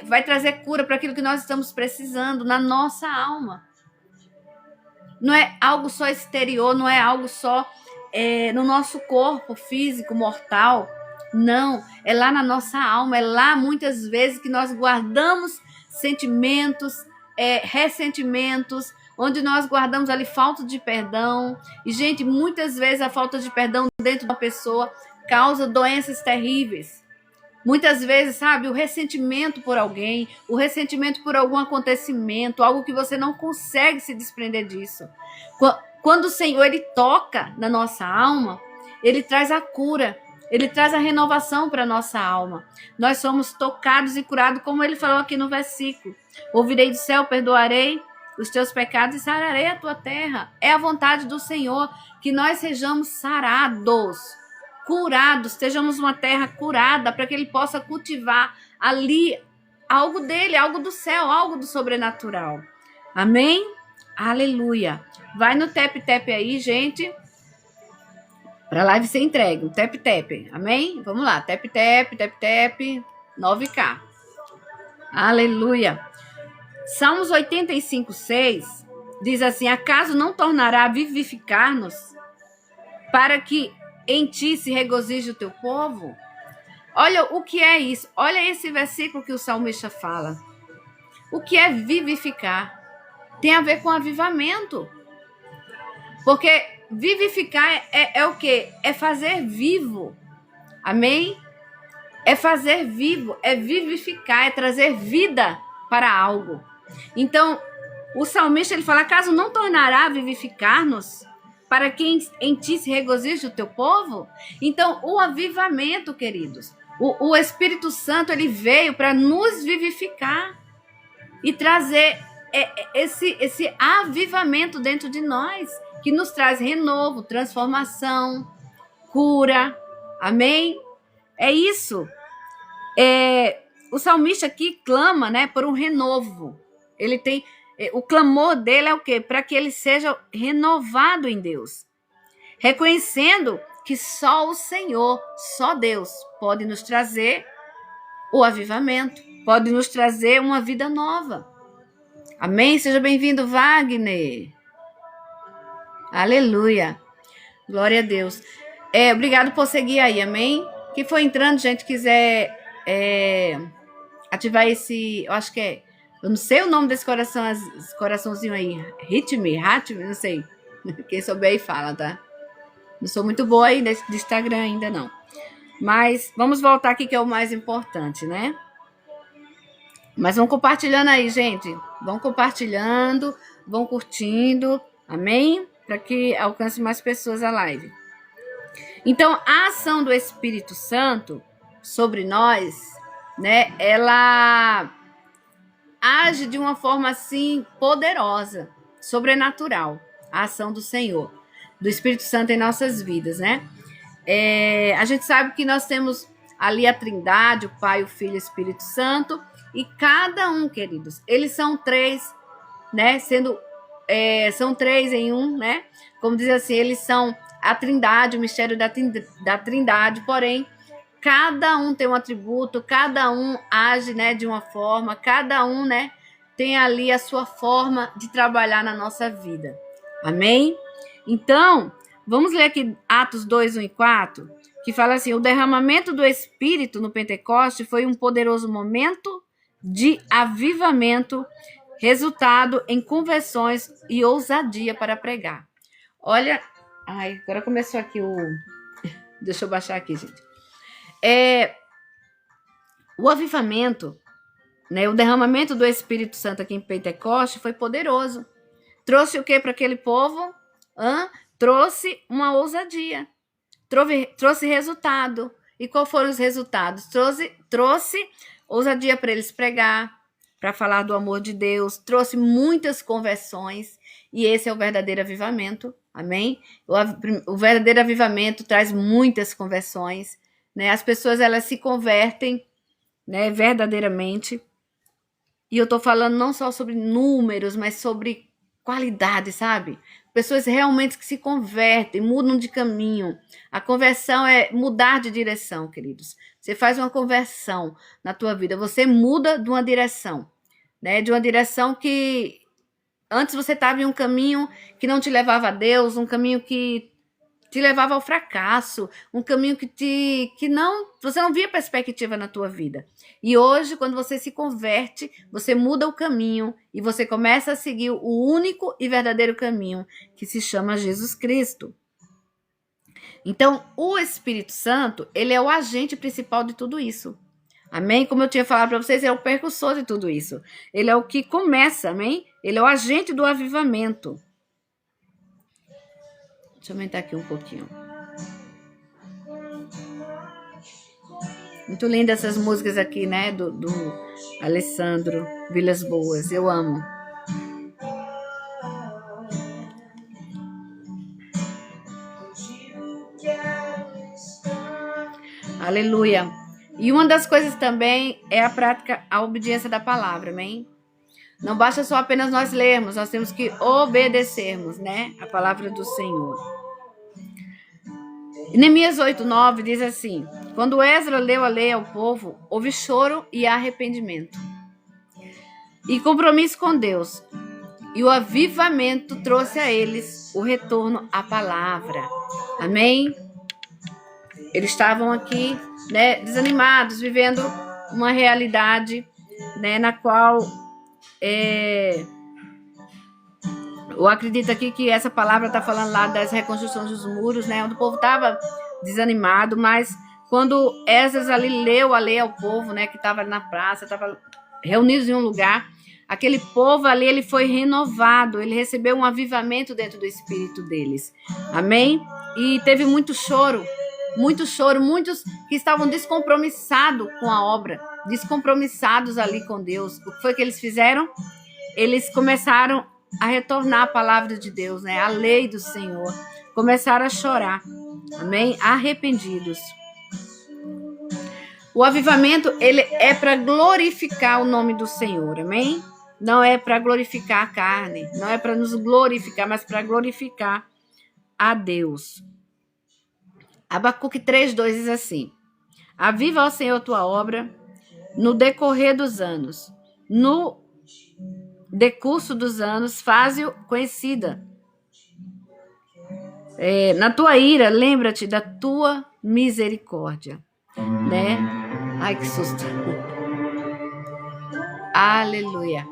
Vai trazer cura para aquilo que nós estamos precisando na nossa alma. Não é algo só exterior, não é algo só no nosso corpo físico, mortal. Não, é lá na nossa alma, é lá muitas vezes que nós guardamos sentimentos, ressentimentos, onde nós guardamos ali falta de perdão. E, gente, muitas vezes a falta de perdão dentro de uma pessoa causa doenças terríveis. Muitas vezes, sabe, o ressentimento por alguém, o ressentimento por algum acontecimento, algo que você não consegue se desprender disso. Quando o Senhor, ele toca na nossa alma, ele traz a cura, ele traz a renovação para a nossa alma. Nós somos tocados e curados, como ele falou aqui no versículo. Ouvirei do céu, perdoarei os teus pecados e sararei a tua terra. É a vontade do Senhor que nós sejamos sarados, curados, estejamos uma terra curada, para que ele possa cultivar ali algo dele, algo do céu, algo do sobrenatural. Amém? Aleluia. Vai no tap-tap aí, gente, para a live ser entregue. O tap-tap, amém? Vamos lá, tap-tap, tap-tap, 9K. Aleluia. Salmos 85:6 diz assim: acaso não tornará a vivificar-nos, para que em ti se regozije o teu povo? Olha o que é isso. Olha esse versículo que o salmista fala. O que é vivificar? Tem a ver com avivamento. Porque vivificar é o quê? É fazer vivo. Amém? É fazer vivo, é vivificar, é trazer vida para algo. Então, o salmista, ele fala: acaso não tornará a vivificar-nos, para que em ti se regozije o teu povo? Então, o avivamento, queridos, o Espírito Santo, ele veio para nos vivificar e trazer esse avivamento dentro de nós, que nos traz renovo, transformação, cura. Amém? É isso. O salmista aqui clama, né, por um renovo. Ele tem... O clamor dele é o quê? Para que ele seja renovado em Deus. Reconhecendo que só o Senhor, só Deus, pode nos trazer o avivamento. Pode nos trazer uma vida nova. Amém? Seja bem-vindo, Wagner. Aleluia. Glória a Deus. Obrigado por seguir aí, amém? Quem for entrando, gente, quiser ativar esse... Eu acho que é... Eu não sei o nome desse coraçãozinho aí. Ritme, não sei. Quem souber aí fala, tá? Não sou muito boa aí de Instagram ainda, não. Mas vamos voltar aqui, que é o mais importante, né? Mas vão compartilhando aí, gente. Vão compartilhando, vão curtindo. Amém? Para que alcance mais pessoas a live. Então, a ação do Espírito Santo sobre nós, né? Ela age de uma forma assim poderosa, sobrenatural, a ação do Senhor, do Espírito Santo em nossas vidas, né? A gente sabe que nós temos ali a Trindade, o Pai, o Filho e o Espírito Santo, e cada um, queridos, eles são três, né? São três em um, né? Como diz assim, eles são a Trindade, o mistério da Trindade, porém cada um tem um atributo, cada um age, né, de uma forma, cada um, né, tem ali a sua forma de trabalhar na nossa vida. Amém? Então, vamos ler aqui Atos 2, 1 e 4, que fala assim: o derramamento do Espírito no Pentecoste foi um poderoso momento de avivamento, resultado em conversões e ousadia para pregar. Olha, agora começou aqui Deixa eu baixar aqui, gente. O avivamento, né, o derramamento do Espírito Santo aqui em Pentecoste foi poderoso. Trouxe o que para aquele povo? Trouxe uma ousadia. Trouxe resultado. E qual foram os resultados? Trouxe ousadia para eles pregar, para falar do amor de Deus. Trouxe muitas conversões. E esse é o verdadeiro avivamento. Amém? O verdadeiro avivamento traz muitas conversões. Né? As pessoas, elas se convertem, né, verdadeiramente. E eu tô falando não só sobre números, mas sobre qualidade, sabe? Pessoas realmente que se convertem, mudam de caminho. A conversão é mudar de direção, queridos. Você faz uma conversão na tua vida, você muda de uma direção, né? De uma direção que antes você estava em um caminho que não te levava a Deus, um caminho que te levava ao fracasso, um caminho que não, você não via perspectiva na tua vida. E hoje, quando você se converte, você muda o caminho e você começa a seguir o único e verdadeiro caminho, que se chama Jesus Cristo. Então, o Espírito Santo, ele é o agente principal de tudo isso. Amém? Como eu tinha falado para vocês, ele é o percussor de tudo isso. Ele é o que começa, amém? Ele é o agente do avivamento. Deixa eu aumentar aqui um pouquinho. Muito lindas essas músicas aqui, né? Do Alessandro Vilas Boas. Eu amo. Aleluia. E uma das coisas também é a prática, a obediência da palavra, amém? Não basta só apenas nós lermos, nós temos que obedecermos, né? A palavra do Senhor. Neemias 8:9 diz assim: quando Esdras leu a lei ao povo, houve choro e arrependimento, e compromisso com Deus, e o avivamento trouxe a eles o retorno à palavra. Amém? Eles estavam aqui, né, desanimados, vivendo uma realidade, né, na qual eu acredito aqui que essa palavra está falando lá das reconstruções dos muros, né? Onde o povo estava desanimado, mas quando Esdras ali leu a lei ao povo, né? Que estava na praça, estava reunidos em um lugar, aquele povo ali, ele foi renovado, ele recebeu um avivamento dentro do espírito deles. Amém? E teve muito choro, muitos que estavam descompromissados com a obra, descompromissados ali com Deus. O que foi que eles fizeram? Eles começaram a retornar a palavra de Deus, né? A lei do Senhor. Começaram a chorar, amém? Arrependidos. O avivamento, ele é para glorificar o nome do Senhor, amém? Não é para glorificar a carne, não é para nos glorificar, mas para glorificar a Deus. Abacuque 3:2 diz assim: aviva, ó Senhor, tua obra no decorrer dos anos, no decurso dos anos, faze-o conhecida. Na tua ira, lembra-te da tua misericórdia, né? Ai, que susto. Aleluia.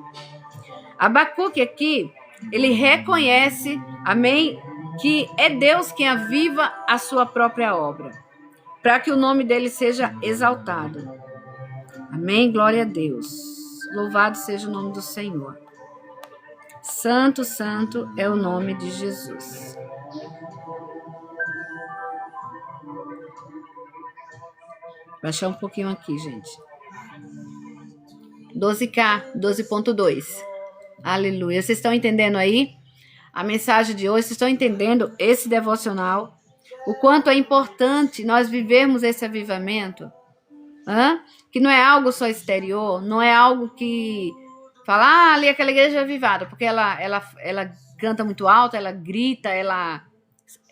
Abacuque aqui, ele reconhece, amém, que é Deus quem aviva a sua própria obra, para que o nome dele seja exaltado. Amém? Glória a Deus. Louvado seja o nome do Senhor. Santo, santo é o nome de Jesus. Baixar um pouquinho aqui, gente. 12K, 12.2. Aleluia. Vocês estão entendendo aí a mensagem de hoje? Vocês estão entendendo esse devocional? O quanto é importante nós vivermos esse avivamento? Que não é algo só exterior, não é algo que fala, ali aquela igreja é avivada, porque ela canta muito alto, ela grita, ela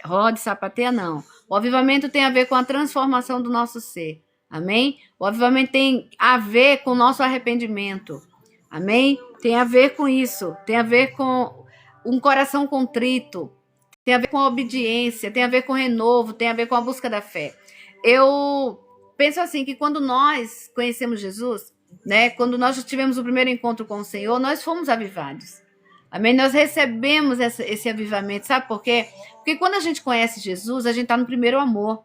roda e sapateia, não. O avivamento tem a ver com a transformação do nosso ser, amém? O avivamento tem a ver com o nosso arrependimento, amém? Tem a ver com isso, tem a ver com um coração contrito, tem a ver com a obediência, tem a ver com o renovo, tem a ver com a busca da fé. Eu penso assim, que quando nós conhecemos Jesus, né, quando nós tivemos o primeiro encontro com o Senhor, nós fomos avivados. Amém? Nós recebemos esse avivamento. Sabe por quê? Porque quando a gente conhece Jesus, a gente está no primeiro amor.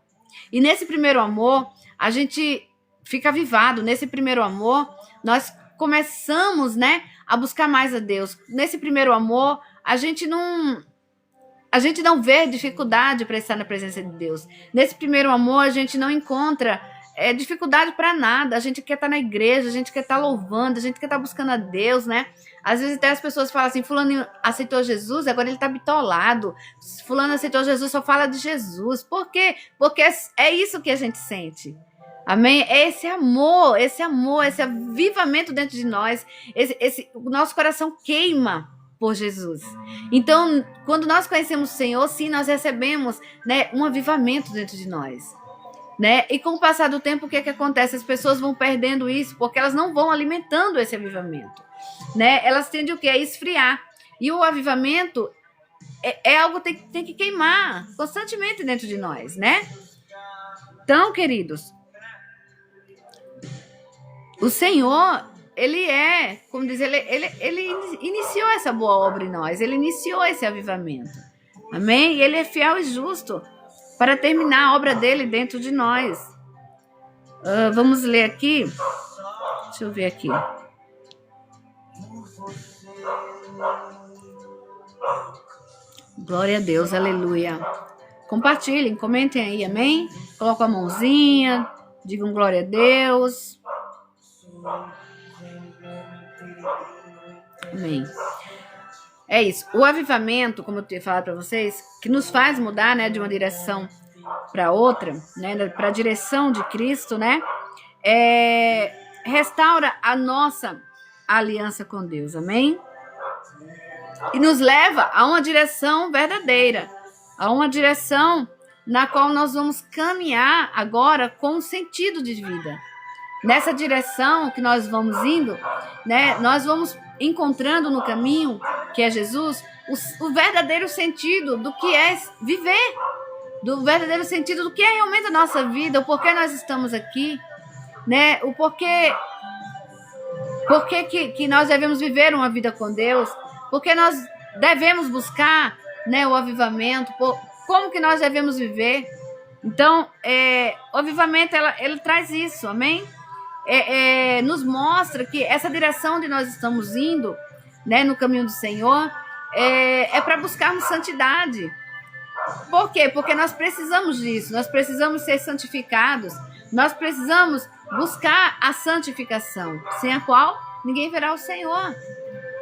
E nesse primeiro amor, a gente fica avivado. Nesse primeiro amor, nós começamos, né, a buscar mais a Deus. Nesse primeiro amor, a gente não vê dificuldade para estar na presença de Deus. Nesse primeiro amor, a gente não encontra dificuldade para nada. A gente quer estar na igreja, a gente quer estar louvando, a gente quer estar buscando a Deus, né? Às vezes até as pessoas falam assim, fulano aceitou Jesus, agora ele está bitolado. Fulano aceitou Jesus, só fala de Jesus. Por quê? Porque é isso que a gente sente. Amém? É esse amor, esse avivamento dentro de nós. O nosso coração queima por Jesus. Então, quando nós conhecemos o Senhor, sim, nós recebemos, né, um avivamento dentro de nós. Né? E com o passar do tempo, o que é que acontece? As pessoas vão perdendo isso, porque elas não vão alimentando esse avivamento. Né? Elas tendem o quê? A esfriar. E o avivamento é algo que tem que queimar constantemente dentro de nós, né? Então, queridos, o Senhor, ele como diz, ele iniciou essa boa obra em nós, ele iniciou esse avivamento. Amém? E ele é fiel e justo para terminar a obra dele dentro de nós. Vamos ler aqui. Deixa eu ver aqui. Glória a Deus, aleluia. Compartilhem, comentem aí, amém? Coloca a mãozinha, digam glória a Deus. Amém. É isso. O avivamento, como eu tinha falado para vocês, que nos faz mudar, né, de uma direção para outra, né, para a direção de Cristo, né, restaura a nossa aliança com Deus, amém? E nos leva a uma direção verdadeira, a uma direção na qual nós vamos caminhar agora com um sentido de vida. Nessa direção que nós vamos indo, né, nós vamos encontrando no caminho, que é Jesus, o verdadeiro sentido do que é viver, do verdadeiro sentido do que é realmente a nossa vida, o porquê nós estamos aqui, né, o porquê que nós devemos viver uma vida com Deus, porque nós devemos buscar, né, o avivamento, como que nós devemos viver. Então, o avivamento, ele traz isso, amém? Nos mostra que essa direção onde nós estamos indo, né, no caminho do Senhor, é para buscarmos santidade. Por quê? Porque nós precisamos disso, nós precisamos ser santificados, nós precisamos buscar a santificação, sem a qual ninguém verá o Senhor.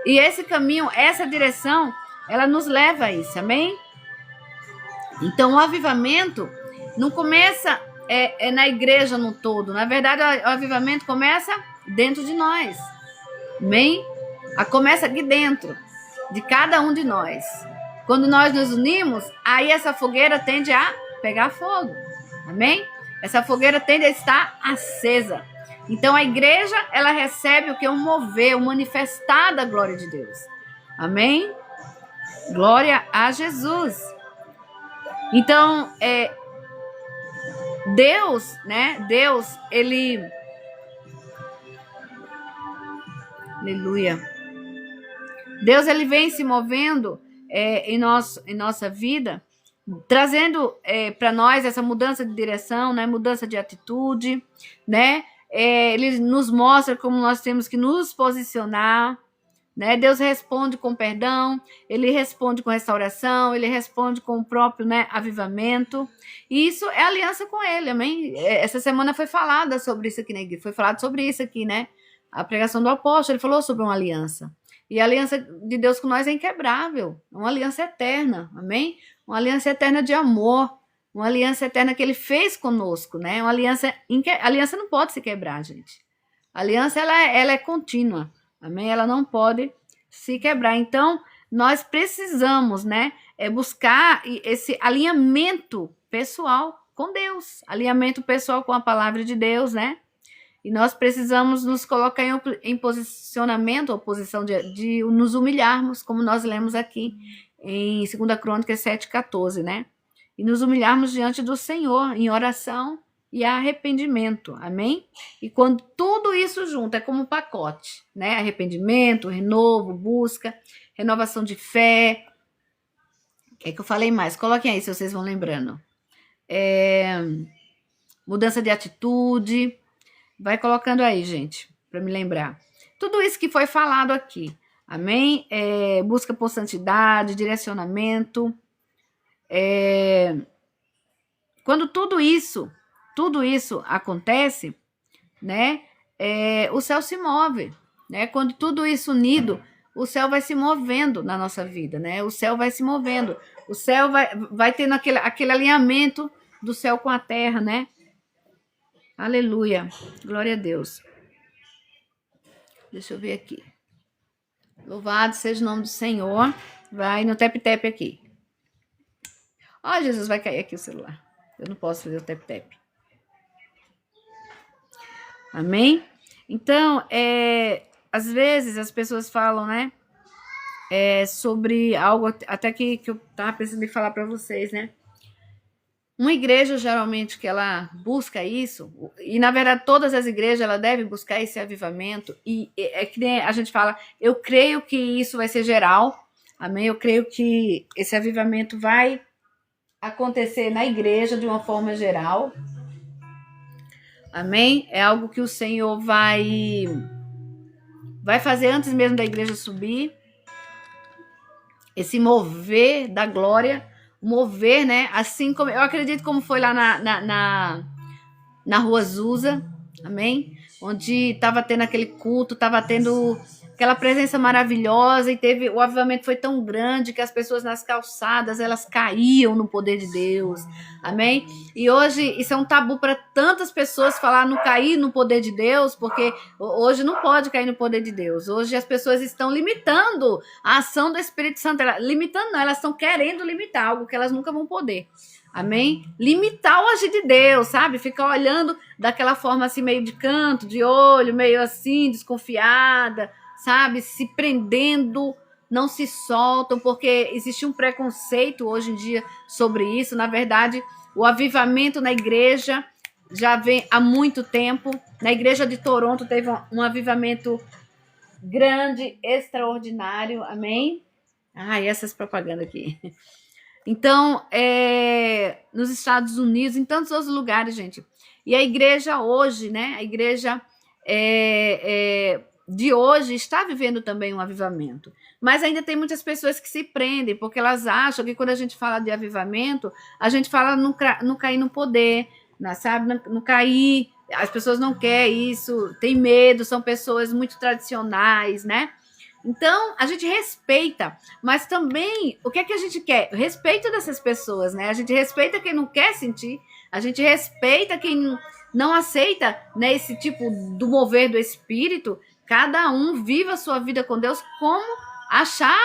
E esse caminho, essa direção, ela nos leva a isso, amém? Então, o avivamento não começa na igreja no todo. Na verdade, o avivamento começa dentro de nós, amém? Começa aqui dentro, de cada um de nós. Quando nós nos unimos, aí essa fogueira tende a pegar fogo, amém? Essa fogueira tende a estar acesa. Então, a igreja, ela recebe o que? Um mover, um manifestar da glória de Deus. Amém? Glória a Jesus. Então, Deus, né? Deus, ele... Aleluia. Deus, ele vem se movendo em nossa vida, trazendo para nós essa mudança de direção, né? Mudança de atitude, né? Ele nos mostra como nós temos que nos posicionar, né? Deus responde com perdão, ele responde com restauração, ele responde com o próprio, né, avivamento. E isso é aliança com ele, amém? Essa semana foi falada sobre isso aqui na igreja, foi falado sobre isso aqui, né? A pregação do apóstolo, ele falou sobre uma aliança. E a aliança de Deus com nós é inquebrável, uma aliança eterna, amém? Uma aliança eterna de amor. Uma aliança eterna que ele fez conosco, né? Uma aliança... A aliança não pode se quebrar, gente. A aliança, ela é contínua, amém? Ela não pode se quebrar. Então, nós precisamos, né? Buscar esse alinhamento pessoal com Deus. Alinhamento pessoal com a palavra de Deus, né? E nós precisamos nos colocar em posicionamento, ou posição de nos humilharmos, como nós lemos aqui em 2 Crônicas 7,14, né? E nos humilharmos diante do Senhor em oração e arrependimento, amém? E quando tudo isso junto, é como um pacote, né? Arrependimento, renovo, busca, renovação de fé. O que é que eu falei mais? Coloquem aí se vocês vão lembrando. Mudança de atitude. Vai colocando aí, gente, para me lembrar. Tudo isso que foi falado aqui, amém? Busca por santidade, direcionamento. Quando tudo isso acontece, né, o céu se move, né? Quando tudo isso unido, o céu vai se movendo na nossa vida, né? O céu vai se movendo, o céu vai tendo aquele alinhamento do céu com a terra, né? Aleluia. Glória a Deus. Deixa eu ver aqui. Louvado seja o nome do Senhor. Vai no tap-tap aqui. Ó, Jesus, vai cair aqui o celular. Eu não posso fazer o tap-tap. Amém? Então, às vezes as pessoas falam, né? Sobre algo até que eu tava pensando em falar para vocês, né? Uma igreja, geralmente, que ela busca isso, e na verdade todas as igrejas ela deve buscar esse avivamento, e é que nem a gente fala, eu creio que isso vai ser geral, amém? Eu creio que esse avivamento vai acontecer na igreja de uma forma geral, amém? É algo que o Senhor vai fazer antes mesmo da igreja subir, esse mover da glória, mover, né? Assim como eu acredito como foi lá na Rua Azusa, amém? Onde estava tendo aquele culto, estava tendo aquela presença maravilhosa e teve o avivamento foi tão grande que as pessoas nas calçadas elas caíam no poder de Deus, amém? E hoje isso é um tabu para tantas pessoas falar não cair no poder de Deus, porque hoje não pode cair no poder de Deus. Hoje as pessoas estão limitando a ação do Espírito Santo, limitando não, elas estão querendo limitar algo que elas nunca vão poder. Amém? Limitar o agir de Deus, sabe? Ficar olhando daquela forma assim, meio de canto, de olho, meio assim, desconfiada, sabe? Se prendendo, não se soltam, porque existe um preconceito hoje em dia sobre isso. Na verdade, o avivamento na igreja já vem há muito tempo. Na igreja de Toronto teve um avivamento grande, extraordinário, amém? Ai, essas propagandas aqui. Então, nos Estados Unidos, em tantos outros lugares, gente. E a igreja hoje, né? A igreja de hoje está vivendo também um avivamento. Mas ainda tem muitas pessoas que se prendem, porque elas acham que quando a gente fala de avivamento, a gente fala não cair no poder, sabe? Não cair. As pessoas não querem isso, tem medo, são pessoas muito tradicionais, né? Então, a gente respeita, mas também, o que é que a gente quer? Respeito dessas pessoas, né? A gente respeita quem não quer sentir, a gente respeita quem não aceita, né, esse tipo do mover do Espírito. Cada um viva a sua vida com Deus como achar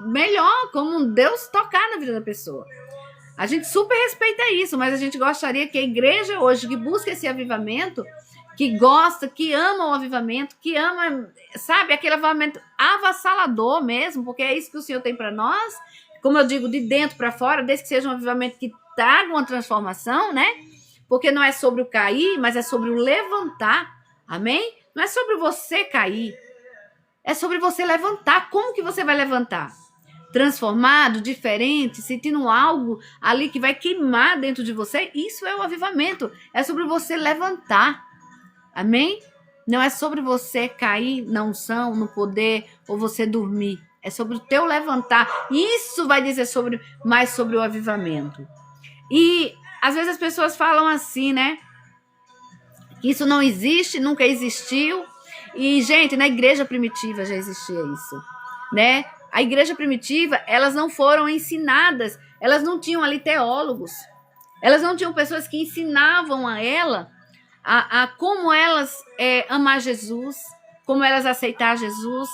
melhor, como Deus tocar na vida da pessoa. A gente super respeita isso, mas a gente gostaria que a igreja hoje, que busca esse avivamento, que gosta, que ama o avivamento, que ama, sabe, aquele avivamento avassalador mesmo, porque é isso que o Senhor tem para nós, como eu digo, de dentro para fora, desde que seja um avivamento que traga uma transformação, né? Porque não é sobre o cair, mas é sobre o levantar, amém? Não é sobre você cair, é sobre você levantar. Como que você vai levantar? Transformado, diferente, sentindo algo ali que vai queimar dentro de você? Isso é o avivamento, é sobre você levantar. Amém? Não é sobre você cair na unção, no poder, ou você dormir. É sobre o teu levantar. Isso vai dizer mais sobre o avivamento. E às vezes as pessoas falam assim, né? Isso não existe, nunca existiu. E, gente, na igreja primitiva já existia isso, né? A igreja primitiva, elas não foram ensinadas. Elas não tinham ali teólogos. Elas não tinham pessoas que ensinavam a ela a como elas amar Jesus, como elas aceitar Jesus,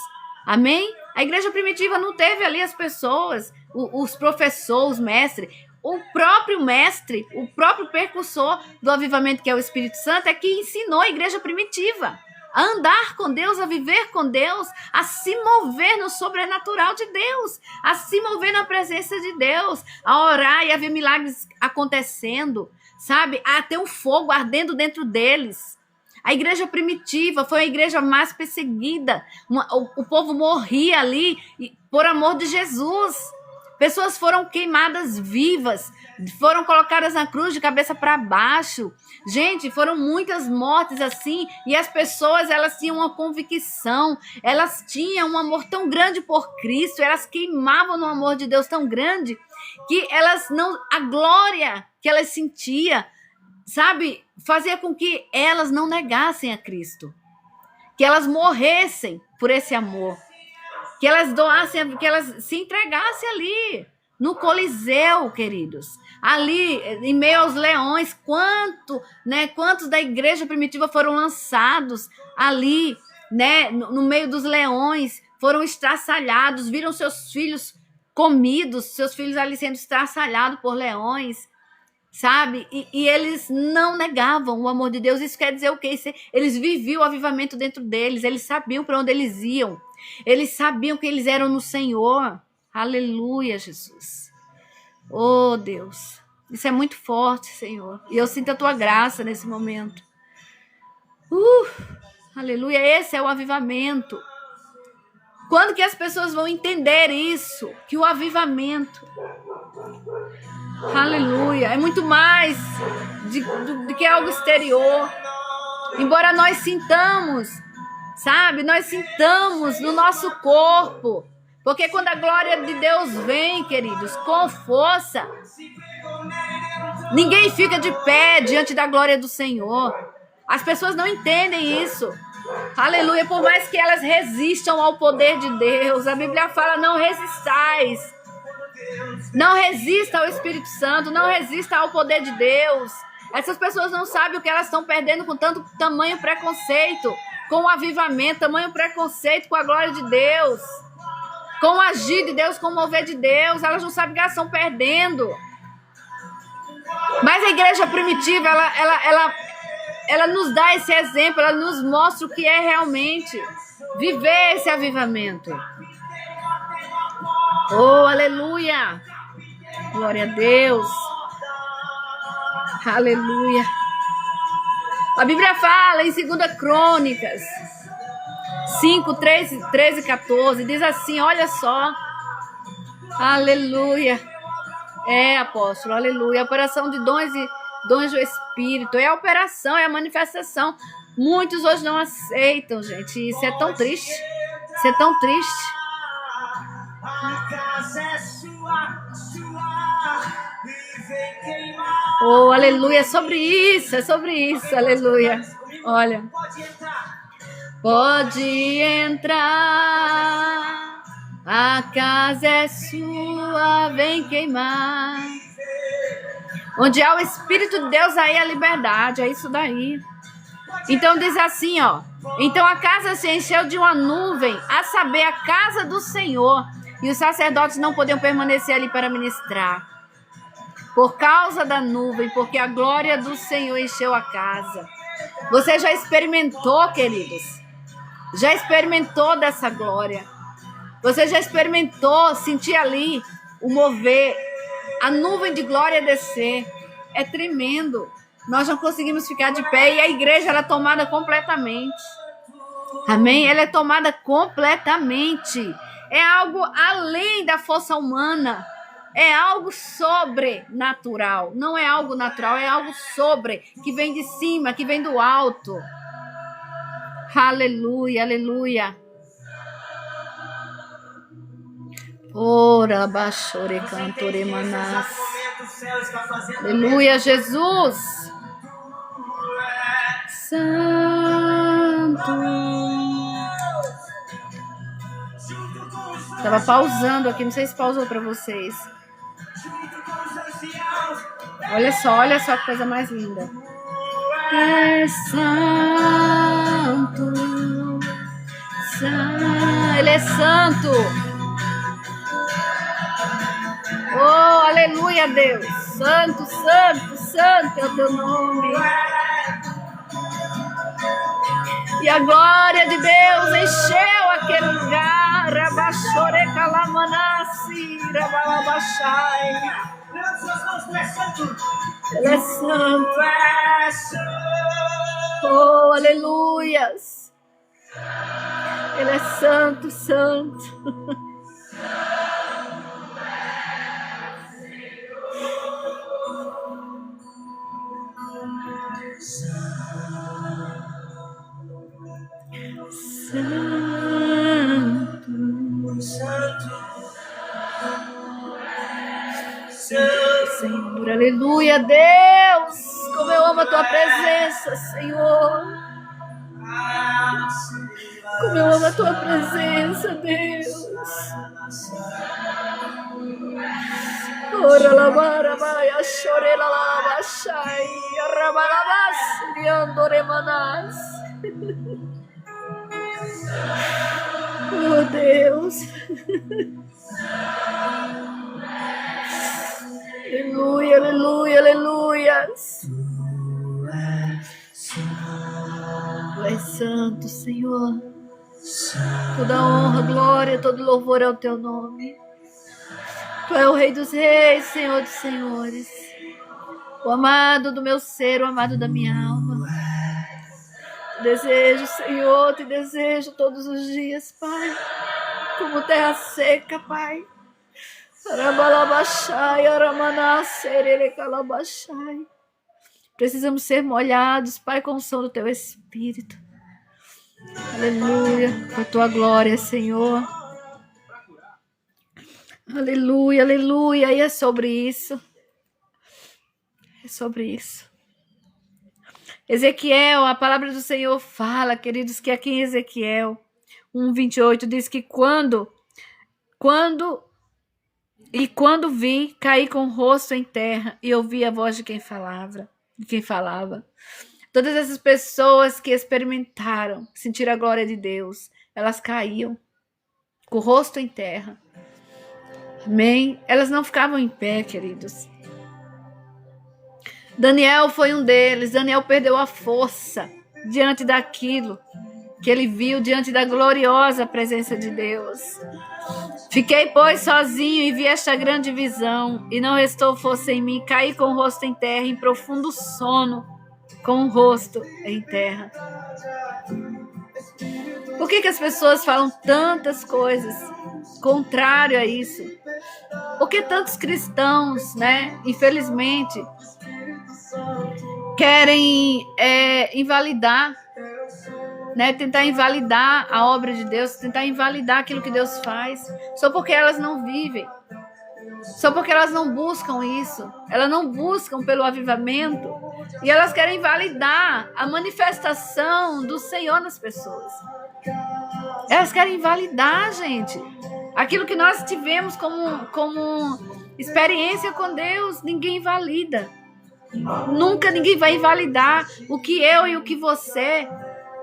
amém? A igreja primitiva não teve ali as pessoas, os professores, os mestres, o próprio mestre, o próprio percursor do avivamento, que é o Espírito Santo, é que ensinou a igreja primitiva a andar com Deus, a viver com Deus, a se mover no sobrenatural de Deus, a se mover na presença de Deus, a orar e a ver milagres acontecendo, sabe? A ter um fogo ardendo dentro deles. A igreja primitiva foi a igreja mais perseguida. O povo morria ali por amor de Jesus. Pessoas foram queimadas vivas, foram colocadas na cruz de cabeça para baixo. Gente, foram muitas mortes assim, e as pessoas, elas tinham uma convicção, elas tinham um amor tão grande por Cristo, elas queimavam no amor de Deus tão grande, que elas não, a glória que elas sentiam, sabe, fazia com que elas não negassem a Cristo, que elas morressem por esse amor, que elas doassem, que elas se entregassem ali no Coliseu, queridos. Ali, em meio aos leões, quantos da igreja primitiva foram lançados ali, né, no meio dos leões, foram estraçalhados, viram seus filhos comidos, seus filhos ali sendo estraçalhados por leões, sabe? E eles não negavam o amor de Deus. Isso quer dizer o quê? Eles viviam o avivamento dentro deles, eles sabiam para onde eles iam, eles sabiam que eles eram no Senhor. Aleluia, Jesus. Oh, Deus, isso é muito forte, Senhor, e eu sinto a tua graça nesse momento. Aleluia, esse é o avivamento. Quando que as pessoas vão entender isso? Que o avivamento, aleluia, é muito mais do que algo exterior. Embora nós sintamos, sabe? Nós sintamos no nosso corpo. Porque quando a glória de Deus vem, queridos, com força, ninguém fica de pé diante da glória do Senhor. As pessoas não entendem isso. Aleluia, por mais que elas resistam ao poder de Deus, a Bíblia fala, não resistais. Não resista ao Espírito Santo, não resista ao poder de Deus. Essas pessoas não sabem o que elas estão perdendo com tanto tamanho preconceito, com o avivamento, tamanho preconceito com a glória de Deus, com o agir de Deus, com o mover de Deus. Elas não sabem que elas estão perdendo. Mas a igreja primitiva, ela nos dá esse exemplo, ela nos mostra o que é realmente viver esse avivamento. Oh, aleluia! Glória a Deus! Aleluia! A Bíblia fala em 2 Crônicas 5, 13 e 14, diz assim, olha só. Aleluia! Apóstolo, aleluia! A operação de dons do Espírito, é a operação, é a manifestação. Muitos hoje não aceitam, gente. Isso é tão triste. Isso é tão triste. Oh, aleluia, é sobre isso, aleluia. Olha, pode entrar, a casa é sua, vem queimar. Onde há o Espírito de Deus, aí a liberdade, é isso daí. Então diz assim, ó. Então a casa se encheu de uma nuvem, a saber, a casa do Senhor. E os sacerdotes não podiam permanecer ali para ministrar, por causa da nuvem, porque a glória do Senhor encheu a casa. Você já experimentou, queridos? Já experimentou dessa glória? Você já experimentou sentir ali o mover, a nuvem de glória descer? É tremendo. Nós não conseguimos ficar de pé e a igreja ela é tomada completamente. Amém? Ela é tomada completamente. É algo além da força humana. É algo sobrenatural. Não é algo natural, é algo sobre, que vem de cima, que vem do alto. Aleluia, aleluia. Ora, baixore, cantore, manás. Aleluia, Jesus. Santo. Estava pausando aqui, não sei se pausou para vocês. Olha só que coisa mais linda. É santo, ele é santo. Oh, aleluia, Deus. Santo, santo, santo é o teu nome. E a glória de Deus encheu aquele lugar. Rabaxore calamanassi, rabalabachai. Ele é santo. Oh, aleluias. Ele é santo, santo. Senhor, aleluia, Deus, como eu amo a tua presença, Senhor, como eu amo a tua presença, Deus. Ora la bara baya shore la la bashai rabalabas riandore manas. Oh Deus. Aleluia, aleluia, aleluias. Tu és santo, Senhor. Toda honra, glória, todo louvor ao teu nome. Tu és o Rei dos Reis, Senhor dos Senhores. O amado do meu ser, o amado da minha alma. Te desejo, Senhor, te desejo todos os dias, Pai. Como terra seca, Pai. Precisamos ser molhados, Pai, com o som do teu Espírito. Aleluia, com a tua glória, Senhor. Aleluia, aleluia. E é sobre isso. É sobre isso. Ezequiel, a palavra do Senhor fala, queridos, que aqui em Ezequiel 1:28 diz que quando vi, caí com o rosto em terra e ouvi a voz de quem falava. Todas essas pessoas que experimentaram sentir a glória de Deus, elas caíam com o rosto em terra. Amém? Elas não ficavam em pé, queridos. Daniel foi um deles. Daniel perdeu a força diante daquilo que ele viu, diante da gloriosa presença de Deus. Fiquei, pois, sozinho e vi esta grande visão, e não restou força em mim. Caí com o rosto em terra, em profundo sono, com o rosto em terra. Por que as pessoas falam tantas coisas contrário a isso? Por que tantos cristãos, né, infelizmente, querem invalidar, né, tentar invalidar a obra de Deus, tentar invalidar aquilo que Deus faz, só porque elas não vivem, só porque elas não buscam isso, elas não buscam pelo avivamento, e elas querem invalidar a manifestação do Senhor nas pessoas. Elas querem invalidar, gente, aquilo que nós tivemos como experiência com Deus. Ninguém invalida. Nunca ninguém vai invalidar o que eu e o que você,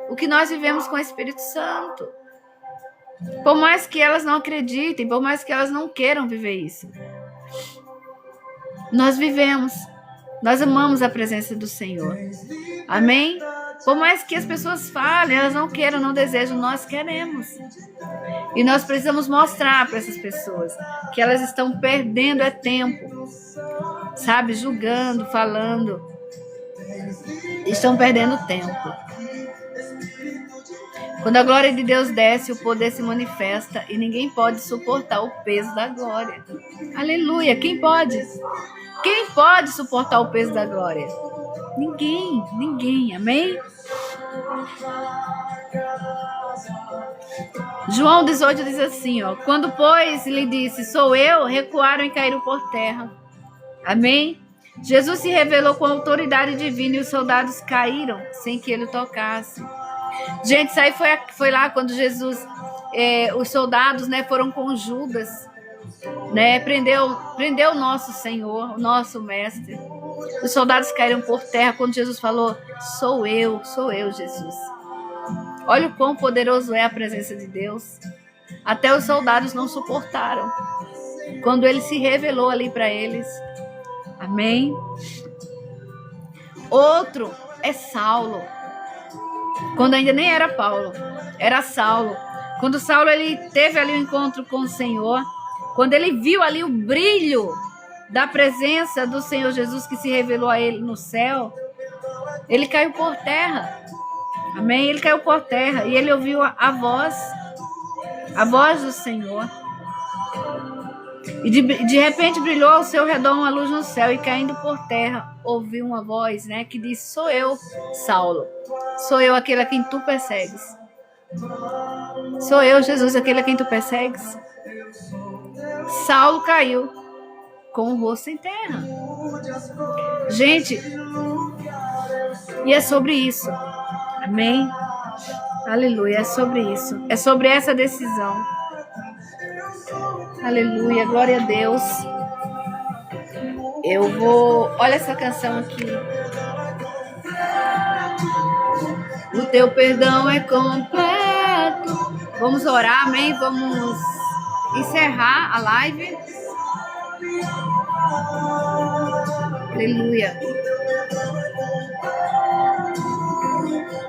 o que nós vivemos com o Espírito Santo. Por mais que elas não acreditem, por mais que elas não queiram viver isso. Nós vivemos. Nós amamos a presença do Senhor. Amém? Por mais que as pessoas falem, elas não queiram, não desejam, nós queremos. E nós precisamos mostrar para essas pessoas que elas estão perdendo tempo. Sabe? Julgando, falando. Estão perdendo tempo. Quando a glória de Deus desce, o poder se manifesta e ninguém pode suportar o peso da glória. Aleluia! Quem pode? Quem pode suportar o peso da glória? Ninguém, ninguém. Amém? João 18 diz assim, ó: quando, pois, lhe disse, sou eu, recuaram e caíram por terra. Amém? Jesus se revelou com autoridade divina e os soldados caíram sem que ele tocasse. Gente, isso aí foi lá quando Jesus, os soldados, né, foram com Judas, né, prendeu o nosso Senhor, o nosso Mestre. Os soldados caíram por terra quando Jesus falou, sou eu, Jesus. Olha o quão poderoso é a presença de Deus. Até os soldados não suportaram quando ele se revelou ali para eles. Amém? Outro é Saulo. Quando ainda nem era Paulo, era Saulo. Quando Saulo ele teve ali um encontro com o Senhor, quando ele viu ali o brilho da presença do Senhor Jesus que se revelou a ele no céu, ele caiu por terra. Amém? Ele caiu por terra e ele ouviu a voz do Senhor. E de repente brilhou ao seu redor uma luz no céu e caindo por terra, ouviu uma voz, né, que disse, sou eu, Saulo. Sou eu aquele a quem tu persegues. Sou eu, Jesus, aquele a quem tu persegues. Saulo caiu com o rosto em terra. Gente, e é sobre isso. Amém? Aleluia, é sobre isso. É sobre essa decisão. Aleluia, glória a Deus. Eu vou... Olha essa canção aqui. O teu perdão é completo. Vamos orar, amém? Vamos encerrar a live. Aleluia.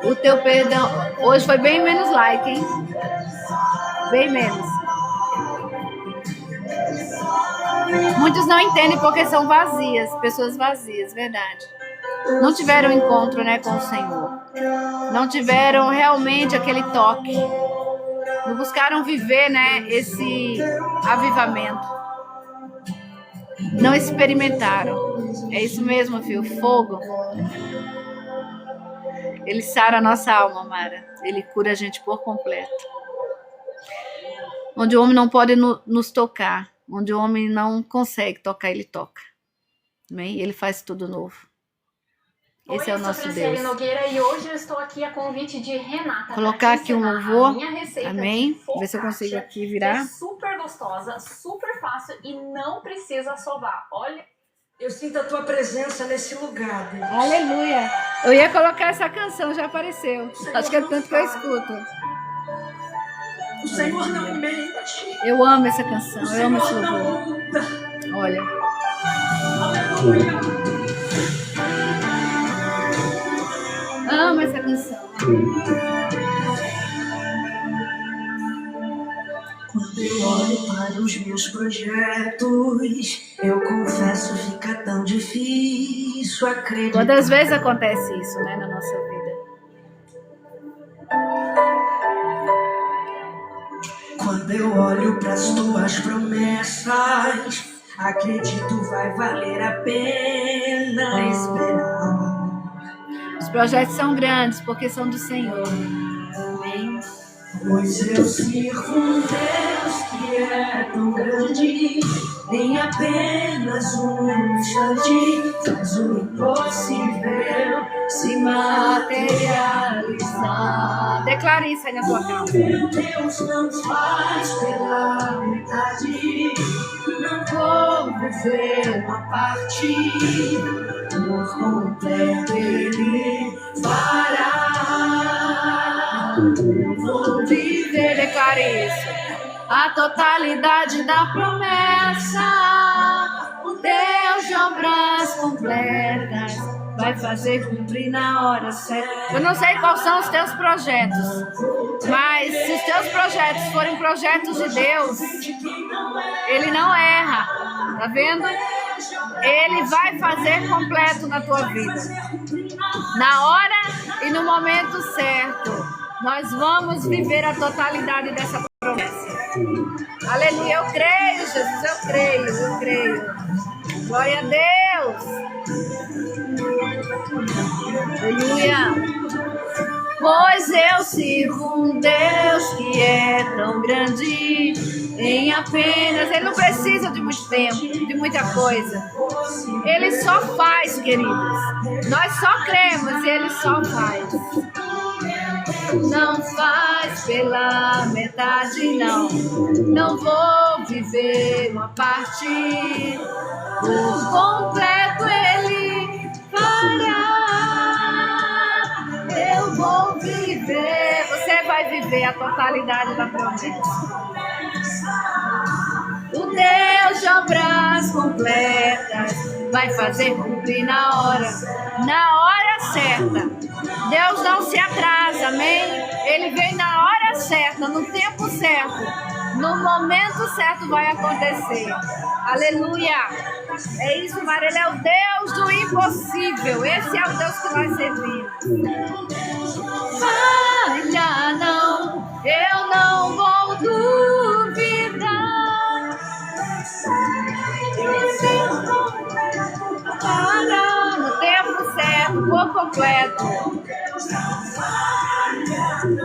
O teu perdão... Hoje foi bem menos like, hein? Bem menos. Muitos não entendem porque são vazias, pessoas vazias, verdade. Não tiveram encontro, né, com o Senhor. Não tiveram realmente aquele toque. Não buscaram viver, né, esse avivamento. Não experimentaram. É isso mesmo, filho, fogo. Ele sara a nossa alma, Mara. Ele cura a gente por completo. Onde o homem não pode nos tocar, onde o homem não consegue tocar, ele toca. Amém? Ele faz tudo novo. Esse é o nosso Deus. Nogueira, e hoje eu estou aqui a convite de Renata. Colocar aqui um louvor. Amém. Ver se eu consigo aqui virar. É super gostosa, super fácil e não precisa sovar. Olha. Eu sinto a tua presença nesse lugar, Deus. Aleluia. Eu ia colocar essa canção, já apareceu. Acho que é tanto que eu escuto. O Senhor não mente. Eu amo essa canção, eu amo esse louvor. Olha. Aleluia. Amo essa canção. Quando eu olho para os meus projetos, eu confesso, fica tão difícil acreditar. Quantas vezes acontece isso, né, na nossa vida? Quando eu olho para as tuas promessas, acredito vai valer a pena esperar. Os projetos são grandes porque são do Senhor. Amém. Pois eu sirvo um Deus que é tão grande, em apenas um instante faz o impossível se materializar. Declare isso aí na tua casa. Meu Deus não faz pela metade, não vou viver uma parte, por completo Ele fará. Vou viver, declare isso. A totalidade da promessa, o Deus de obras completas vai fazer cumprir na hora certa. Eu não sei quais são os teus projetos, mas se os teus projetos forem projetos de Deus, Ele não erra, tá vendo? Ele vai fazer completo na tua vida, na hora e no momento certo. Nós vamos viver a totalidade dessa promessa. Aleluia, eu creio, Jesus, eu creio. Glória a Deus. Aleluia. Pois eu sirvo um Deus que é tão grande, em apenas... Ele não precisa de muito tempo, de muita coisa. Ele só faz, queridos. Nós só cremos e Ele só faz. Não faz pela metade, não. Não vou viver uma parte. Por completo Ele fará. Eu vou viver. Você vai viver a totalidade da promessa. O Deus de obras completas vai fazer cumprir na hora certa. Deus não se atrasa, amém? Ele vem na hora certa, no tempo certo, no momento certo vai acontecer. Aleluia! É isso, Maria, Ele é o Deus do impossível. Esse é o Deus que nós servimos. Falha não, eu não vou duvidar. No tempo certo, por completo.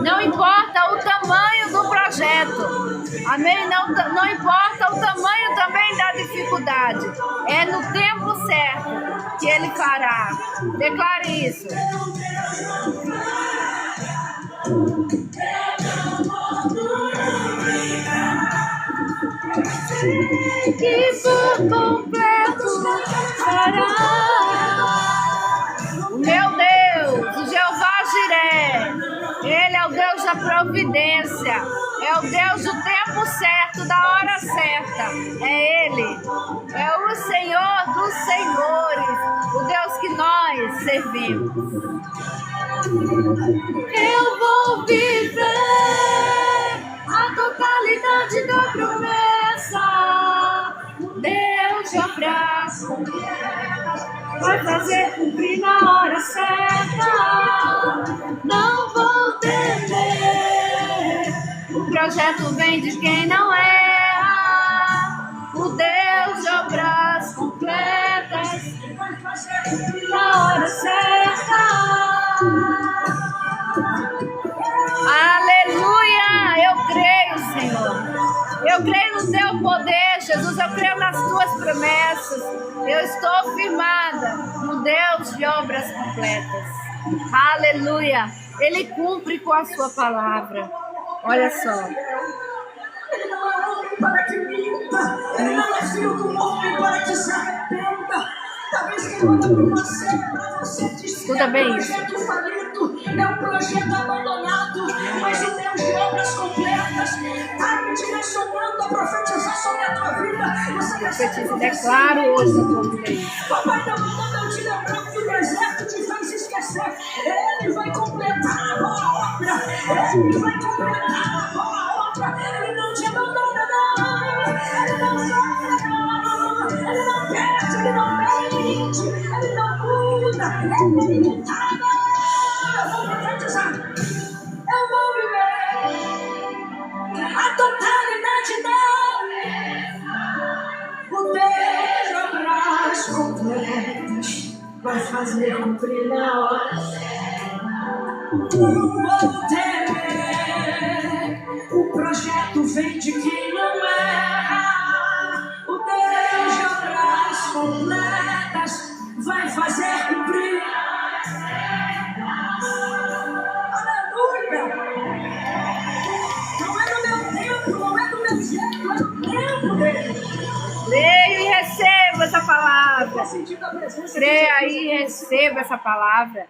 Não importa o tamanho do projeto, amém? Não importa o tamanho também da dificuldade, é no tempo certo que Ele fará. Declare isso. que por completo fará. O meu Deus, o Jeová Jiré, Ele é o Deus da providência, é o Deus do tempo certo, da hora certa. É Ele, é o Senhor dos senhores, o Deus que nós servimos. Eu vou viver a totalidade da promessa. Deus de abraço vai fazer cumprir na hora certa. Não vou temer. O projeto vem de quem não erra. O Deus de obras completas vai fazer cumprir na hora certa. Aleluia! Eu creio, Senhor. Eu creio no teu poder, Jesus. Eu creio nas tuas promessas. Eu estou firmada no Deus de obras completas. Aleluia! Ele cumpre com a sua palavra. Olha só. Ele não é homem para que minta. Ele não é filho do homem para que se arrependa. Talvez quem manda por você, para você dizer que é um projeto falido, é um projeto abandonado, mas o Deus de obras completas está me direcionando a profetizar sobre a tua vida. Você Profetiza, declaro hoje na tua vida. Papai está mandando eu te lembrar que o deserto te fez esquecer. Ele vai completar a boa obra. Ele vai completar a boa obra. Ele não te abandona, não. Ele não sofre, não. Ele não perde, ele não mente. Ele não muda. Ele é ilimitado. Eu vou profetizar. Eu vou viver a totalidade da o Deus de obras completas vai fazer cumprir na hora certa. Não vou temer. O projeto vem de quem não erra. O Deus de obras completas vai fazer cumprir. Aleluia! Não é no meu tempo, não é do meu jeito, é no tempo dele. Creia e receba essa palavra. Creia e receba essa palavra.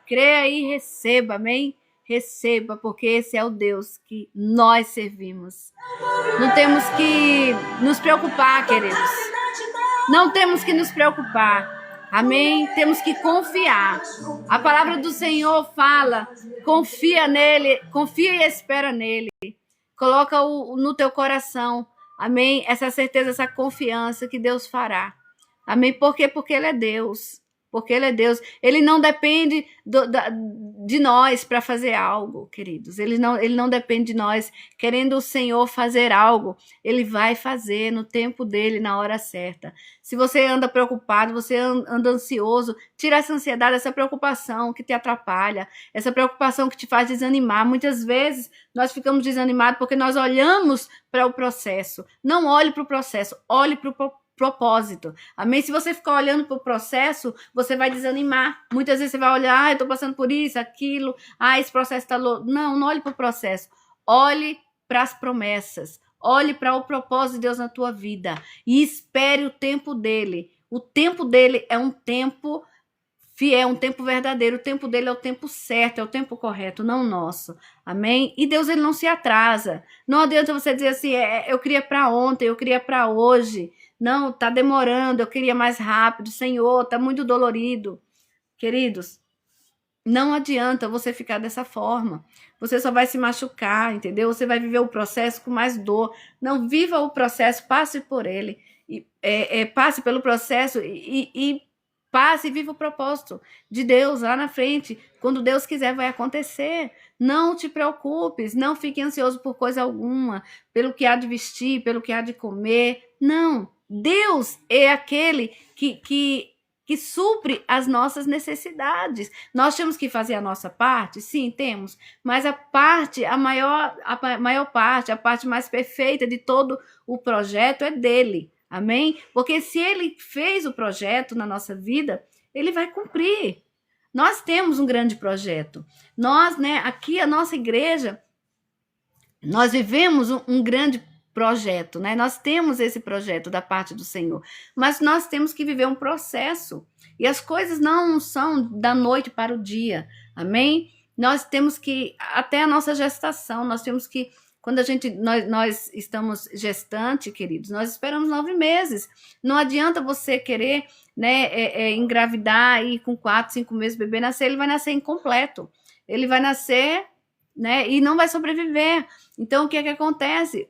Creia e receba, amém? Receba, porque esse é o Deus que nós servimos. Não temos que nos preocupar, queridos. Não temos que nos preocupar. Amém? Temos que confiar. A palavra do Senhor fala, confia nele, confia e espera nele. Coloca no teu coração. Amém? Essa certeza, essa confiança que Deus fará. Amém? Por quê? Porque Ele é Deus. Porque Ele é Deus. Ele não depende de nós para fazer algo, queridos. Ele não depende de nós. Querendo o Senhor fazer algo, Ele vai fazer no tempo dele, na hora certa. Se você anda preocupado, você anda ansioso, tira essa ansiedade, essa preocupação que te atrapalha, essa preocupação que te faz desanimar. Muitas vezes nós ficamos desanimados porque nós olhamos para o processo. Não olhe para o processo, olhe para o propósito. Amém? Se você ficar olhando para o processo, você vai desanimar. Muitas vezes você vai olhar, eu estou passando por isso, aquilo, esse processo está louco. Não olhe para o processo. Olhe para as promessas. Olhe para o propósito de Deus na tua vida e espere o tempo dele. O tempo dele é um tempo fiel, um tempo verdadeiro. O tempo dele é o tempo certo, é o tempo correto, não o nosso. Amém? E Deus, ele não se atrasa. Não adianta você dizer assim, eu queria para ontem, eu queria para hoje. Não, tá demorando, eu queria mais rápido. Senhor, tá muito dolorido. Queridos, não adianta você ficar dessa forma. Você só vai se machucar, entendeu? Você vai viver o processo com mais dor. Não, viva o processo, passe por ele. Passe pelo processo e passe e viva o propósito de Deus lá na frente. Quando Deus quiser, vai acontecer. Não te preocupes, não fique ansioso por coisa alguma, pelo que há de vestir, pelo que há de comer. Não, Deus é aquele que supre as nossas necessidades. Nós temos que fazer a nossa parte? Sim, temos. Mas a maior parte, a parte mais perfeita de todo o projeto é dele. Amém? Porque se ele fez o projeto na nossa vida, ele vai cumprir. Nós temos um grande projeto. Nós, aqui a nossa igreja, nós vivemos um grande projeto, né? Nós temos esse projeto da parte do Senhor, mas nós temos que viver um processo. E as coisas não são da noite para o dia, amém? Nós temos que, até a nossa gestação, nós temos que, quando nós estamos gestante, queridos, nós esperamos 9 meses. Não adianta você querer, né, engravidar e com 4, 5 meses o bebê nascer, ele vai nascer incompleto. Ele vai nascer, né, e não vai sobreviver. Então, o que é que acontece?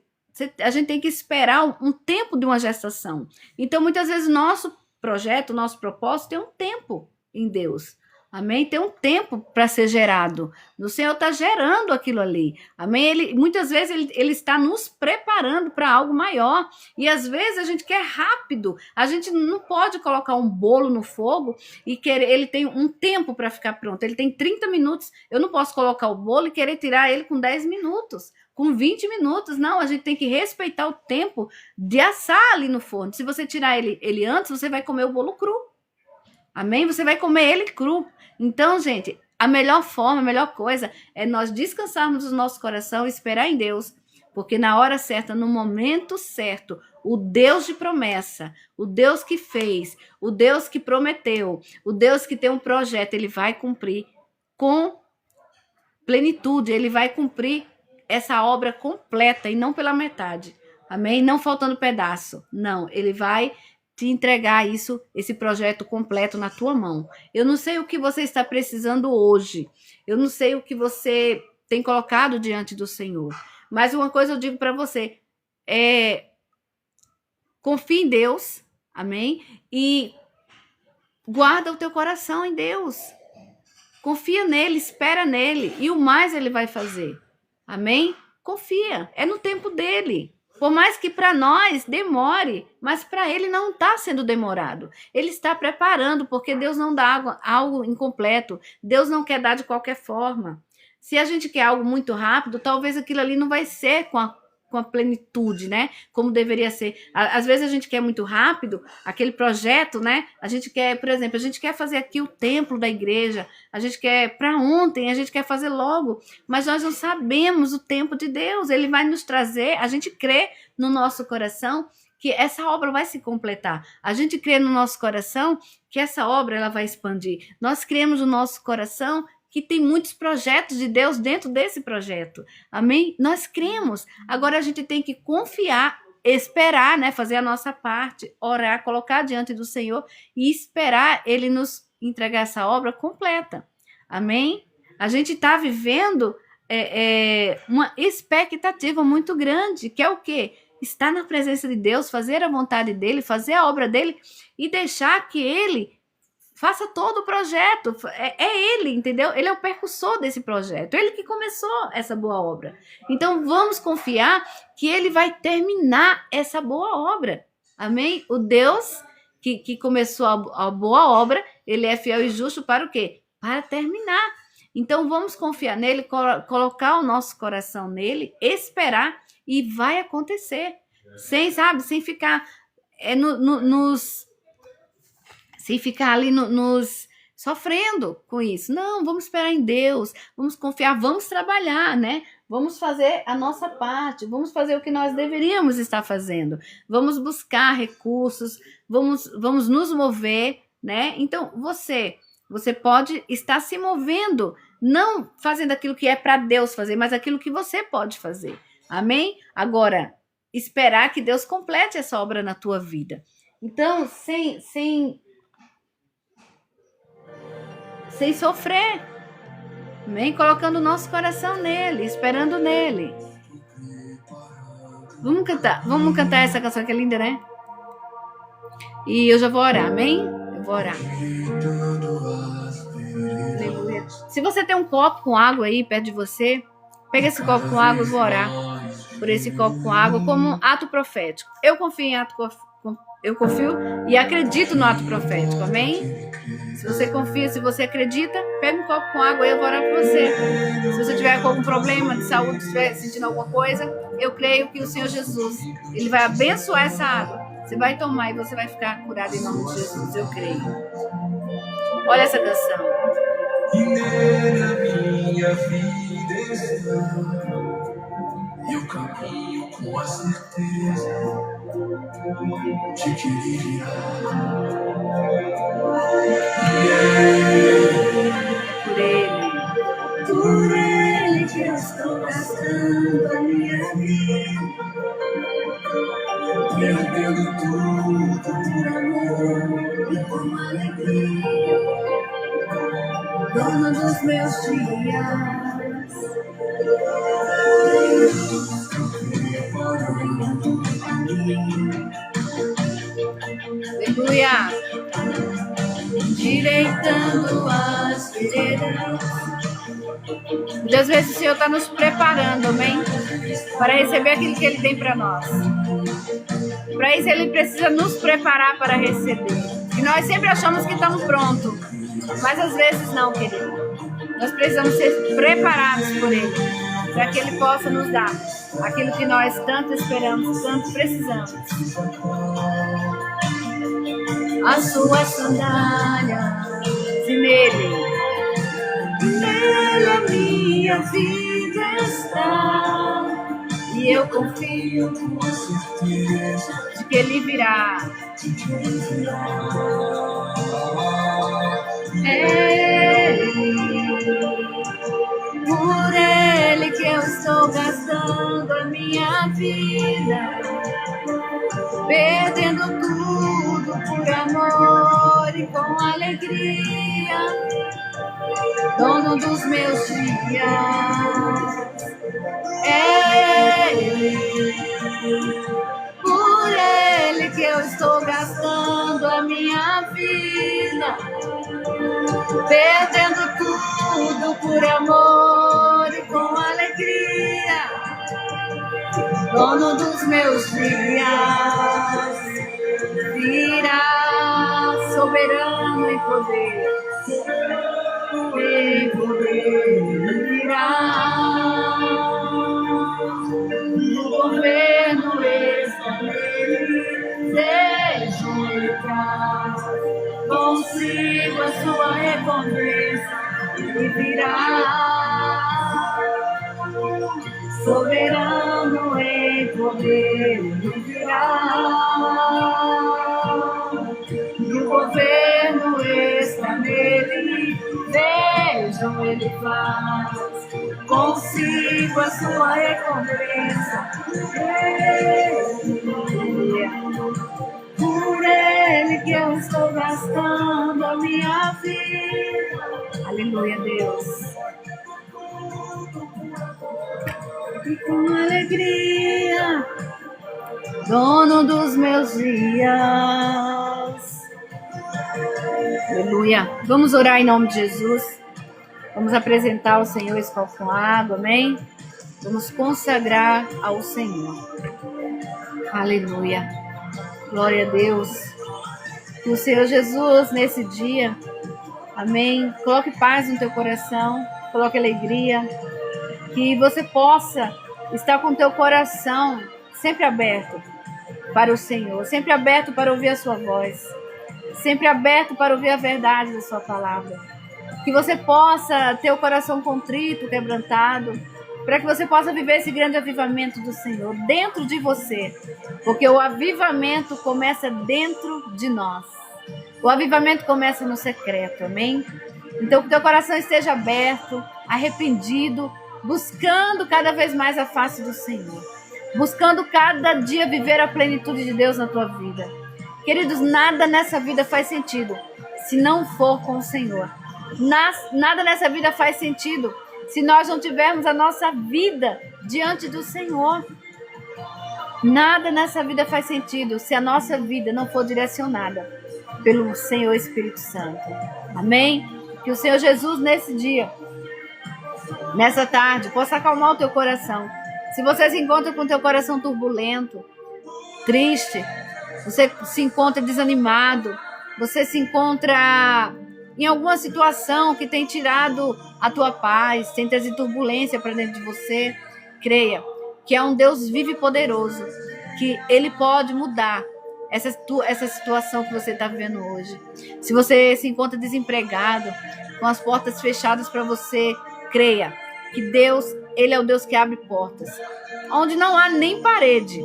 A gente tem que esperar um tempo de uma gestação. Então, muitas vezes, nosso projeto, nosso propósito tem um tempo em Deus. Amém? Tem um tempo para ser gerado. O Senhor está gerando aquilo ali. Amém? Muitas vezes ele está nos preparando para algo maior. E às vezes a gente quer rápido. A gente não pode colocar um bolo no fogo e querer. Ele tem um tempo para ficar pronto. Ele tem 30 minutos. Eu não posso colocar o bolo e querer tirar ele com 10 minutos. Com 20 minutos. Não, a gente tem que respeitar o tempo de assar ali no forno. Se você tirar ele antes, você vai comer o bolo cru. Amém? Você vai comer ele cru. Então, gente, a melhor forma, a melhor coisa é nós descansarmos o nosso coração e esperar em Deus. Porque na hora certa, no momento certo, o Deus de promessa, o Deus que fez, o Deus que prometeu, o Deus que tem um projeto, ele vai cumprir com plenitude, ele vai cumprir essa obra completa e não pela metade. Amém? Não faltando pedaço. Não, ele vai te entregar isso, esse projeto completo na tua mão. Eu não sei o que você está precisando hoje. Eu não sei o que você tem colocado diante do Senhor. Mas uma coisa eu digo para você, confie em Deus, amém? E guarda o teu coração em Deus. Confia nele, espera nele, e o mais ele vai fazer. Amém? Confia, é no tempo dele. Por mais que para nós demore, mas para ele não está sendo demorado. Ele está preparando, porque Deus não dá algo incompleto. Deus não quer dar de qualquer forma. Se a gente quer algo muito rápido, talvez aquilo ali não vai ser com a plenitude, né? Como deveria ser. Às vezes a gente quer muito rápido, aquele projeto, né? A gente quer, por exemplo, a gente quer fazer aqui o templo da igreja, a gente quer para ontem, a gente quer fazer logo, mas nós não sabemos o tempo de Deus. Ele vai nos trazer, a gente crê no nosso coração que essa obra vai se completar. A gente crê no nosso coração que essa obra ela vai expandir. Nós cremos no nosso coração que tem muitos projetos de Deus dentro desse projeto. Amém? Nós cremos. Agora a gente tem que confiar, esperar, né? Fazer a nossa parte, orar, colocar diante do Senhor e esperar Ele nos entregar essa obra completa. Amém? A gente está vivendo uma expectativa muito grande, que é o quê? Estar na presença de Deus, fazer a vontade dEle, fazer a obra dEle e deixar que Ele faça todo o projeto. É ele, entendeu? Ele é o percussor desse projeto. Ele que começou essa boa obra. Então, vamos confiar que ele vai terminar essa boa obra. Amém? O Deus que começou a boa obra, ele é fiel e justo para o quê? Para terminar. Então, vamos confiar nele, colocar o nosso coração nele, esperar e vai acontecer. Sem ficar sem ficar ali nos sofrendo com isso. Não, vamos esperar em Deus, vamos confiar, vamos trabalhar, né? Vamos fazer a nossa parte, vamos fazer o que nós deveríamos estar fazendo. Vamos buscar recursos, vamos nos mover, né? Então, você pode estar se movendo, não fazendo aquilo que é para Deus fazer, mas aquilo que você pode fazer. Amém? Agora, esperar que Deus complete essa obra na tua vida. Então, sem sofrer, amém? Colocando o nosso coração nele, esperando nele. Vamos cantar essa canção que é linda, né? E eu já vou orar, amém? Eu vou orar. Aleluia. Se você tem um copo com água aí perto de você, pega esse copo com água, eu vou orar por esse copo com água como um ato profético. Eu confio e acredito no ato profético, amém? Se você confia, se você acredita, pega um copo com água e eu vou orar por você. Se você tiver com algum problema de saúde, se estiver sentindo alguma coisa, eu creio que o Senhor Jesus, Ele vai abençoar essa água. Você vai tomar e você vai ficar curado em nome de Jesus, eu creio. Olha essa canção. E nele a minha vida está, Eu caminho com a certeza de que Ele virá. Por Ele que eu estou gastando a minha vida, perdendo tudo por amor e com alegria, dono dos meus dias. Aleluia. Direitando as veredas. Muitas vezes o Senhor está nos preparando, amém? Para receber aquilo que Ele tem para nós. Para isso Ele precisa nos preparar para receber. E nós sempre achamos que estamos prontos. Mas às vezes não, querido. Nós precisamos ser preparados por Ele. Para que Ele possa nos dar aquilo que nós tanto esperamos, tanto precisamos. A sua sandália, nele a minha vida está, e eu confio com a certeza de que Ele virá. Por Ele que eu estou gastando a minha vida, perdendo tudo por amor e com alegria, dono dos meus dias. É Ele, por Ele que eu estou gastando a minha vida, perdendo tudo por amor e com alegria, dono dos meus dias. Virá soberano em poder, virá. O governo está nele, seja onde traz consigo a sua recompensa, ele virá. Soberano em poder, ele virá. O governo está nele, vejam ele faz consigo a sua recompensa. Por Ele que eu estou gastando a minha vida. Aleluia, Deus. E com alegria, dono dos meus dias. Aleluia. Vamos orar em nome de Jesus. Vamos apresentar ao Senhor esse copo com água, amém? Vamos consagrar ao Senhor. Aleluia. Glória a Deus. Que o Senhor Jesus, nesse dia, amém, coloque paz no teu coração, coloque alegria, que você possa estar com o teu coração sempre aberto para o Senhor, sempre aberto para ouvir a sua voz, sempre aberto para ouvir a verdade da sua palavra. Que você possa ter o coração contrito, quebrantado, para que você possa viver esse grande avivamento do Senhor dentro de você, porque o avivamento começa dentro de nós. O avivamento começa no secreto, amém? Então que teu coração esteja aberto, arrependido, buscando cada vez mais a face do Senhor, buscando cada dia viver a plenitude de Deus na tua vida. Queridos, nada nessa vida faz sentido se não for com o Senhor. Nada nessa vida faz sentido se nós não tivermos a nossa vida diante do Senhor. Nada nessa vida faz sentido se a nossa vida não for direcionada pelo Senhor Espírito Santo. Amém? Que o Senhor Jesus nesse dia, nessa tarde, possa acalmar o teu coração. Se você se encontra com o teu coração turbulento, triste, você se encontra desanimado, você se encontra em alguma situação que tem tirado a tua paz, tem trazido turbulência para dentro de você, creia que é um Deus vivo e poderoso, que Ele pode mudar essa situação que você está vivendo hoje. Se você se encontra desempregado, com as portas fechadas para você, creia que Deus, Ele é o Deus que abre portas. Onde não há nem parede,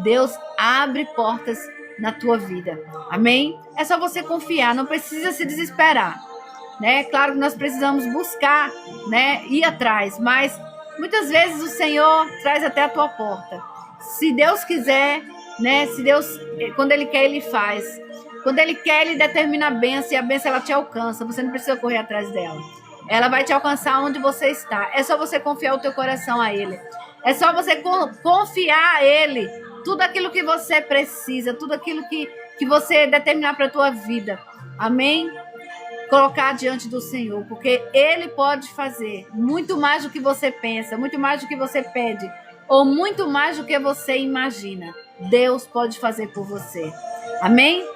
Deus abre portas na tua vida. Amém? É só você confiar, não precisa se desesperar, né? Claro que nós precisamos buscar, né? Ir atrás, mas muitas vezes o Senhor traz até a tua porta. Se Deus quiser, né? Se Deus, quando Ele quer, Ele faz. Quando Ele quer, Ele determina a bênção, e a bênção ela te alcança. Você não precisa correr atrás dela. Ela vai te alcançar onde você está. É só você confiar o teu coração a Ele. É só você confiar a Ele tudo aquilo que você precisa, tudo aquilo que você determinar para a tua vida. Amém? Colocar diante do Senhor, porque Ele pode fazer muito mais do que você pensa, muito mais do que você pede, ou muito mais do que você imagina. Deus pode fazer por você. Amém?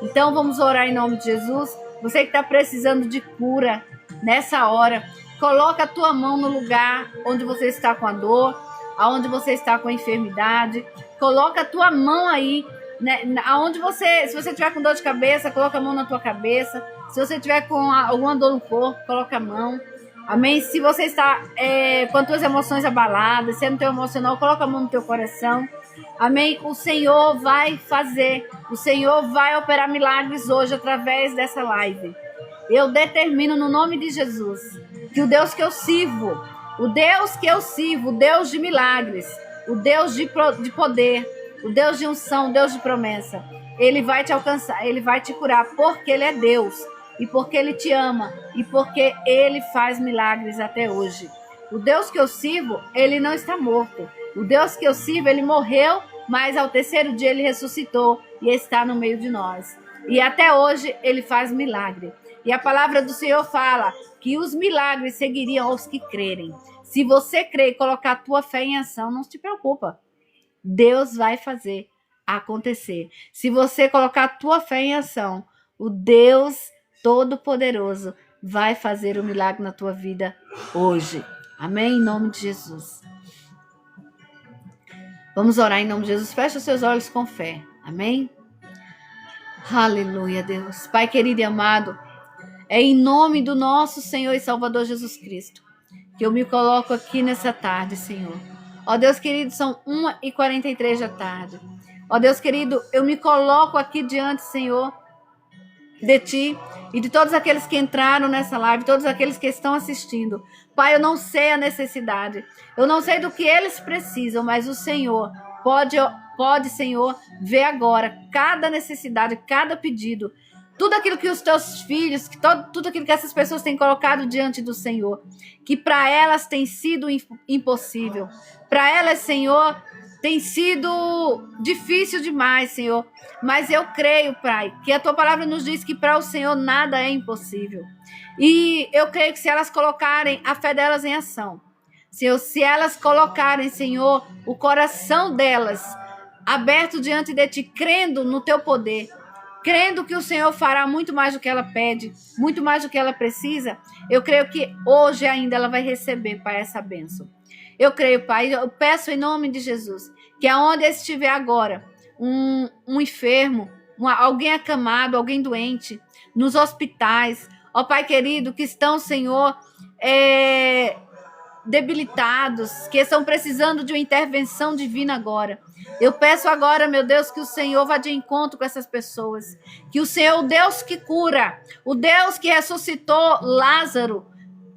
Então vamos orar em nome de Jesus. Você que está precisando de cura nessa hora, coloca a tua mão no lugar onde você está com a dor, aonde você está com a enfermidade. Coloca a tua mão aí, né, aonde você, se você tiver com dor de cabeça, coloca a mão na tua cabeça. Se você tiver com alguma dor no corpo, coloca a mão. Amém? Se você está com as tuas emoções abaladas, sendo teu emocional, coloca a mão no teu coração. Amém? O Senhor vai fazer, o Senhor vai operar milagres hoje através dessa live. Eu determino no nome de Jesus que o Deus que eu sirvo, o Deus que eu sirvo, o Deus de milagres, o Deus de poder, o Deus de unção, o Deus de promessa, Ele vai te alcançar, Ele vai te curar, porque Ele é Deus, e porque Ele te ama, e porque Ele faz milagres até hoje. O Deus que eu sirvo, Ele não está morto. O Deus que eu sirvo, Ele morreu, mas ao terceiro dia Ele ressuscitou e está no meio de nós. E até hoje Ele faz milagre. E a palavra do Senhor fala que os milagres seguiriam aos que crerem. Se você crer e colocar a tua fé em ação, não se preocupa. Deus vai fazer acontecer. Se você colocar a tua fé em ação, o Deus Todo-Poderoso vai fazer o milagre na tua vida hoje. Amém? Em nome de Jesus. Vamos orar em nome de Jesus. Fecha os seus olhos com fé. Amém? Aleluia, Deus. Pai querido e amado, é em nome do nosso Senhor e Salvador Jesus Cristo que eu me coloco aqui nessa tarde, Senhor. Ó Deus querido, são 1h43 da tarde. Ó Deus querido, eu me coloco aqui diante, Senhor, de Ti e de todos aqueles que entraram nessa live, todos aqueles que estão assistindo. Pai, eu não sei a necessidade, eu não sei do que eles precisam, mas o Senhor pode, Senhor, ver agora cada necessidade, cada pedido, tudo aquilo que os teus filhos, tudo aquilo que essas pessoas têm colocado diante do Senhor, que para elas tem sido impossível, para elas, Senhor, tem sido difícil demais, Senhor, mas eu creio, Pai, que a Tua palavra nos diz que para o Senhor nada é impossível. E eu creio que se elas colocarem a fé delas em ação, Senhor, se elas colocarem, Senhor, o coração delas aberto diante de Ti, crendo no Teu poder, crendo que o Senhor fará muito mais do que ela pede, muito mais do que ela precisa, eu creio que hoje ainda ela vai receber, Pai, essa bênção. Eu creio, Pai, eu peço em nome de Jesus, que aonde estiver agora um enfermo, alguém acamado, alguém doente, nos hospitais, ó Pai querido, que estão, Senhor, debilitados, que estão precisando de uma intervenção divina agora. Eu peço agora, meu Deus, que o Senhor vá de encontro com essas pessoas, que o Senhor, o Deus que cura, o Deus que ressuscitou Lázaro,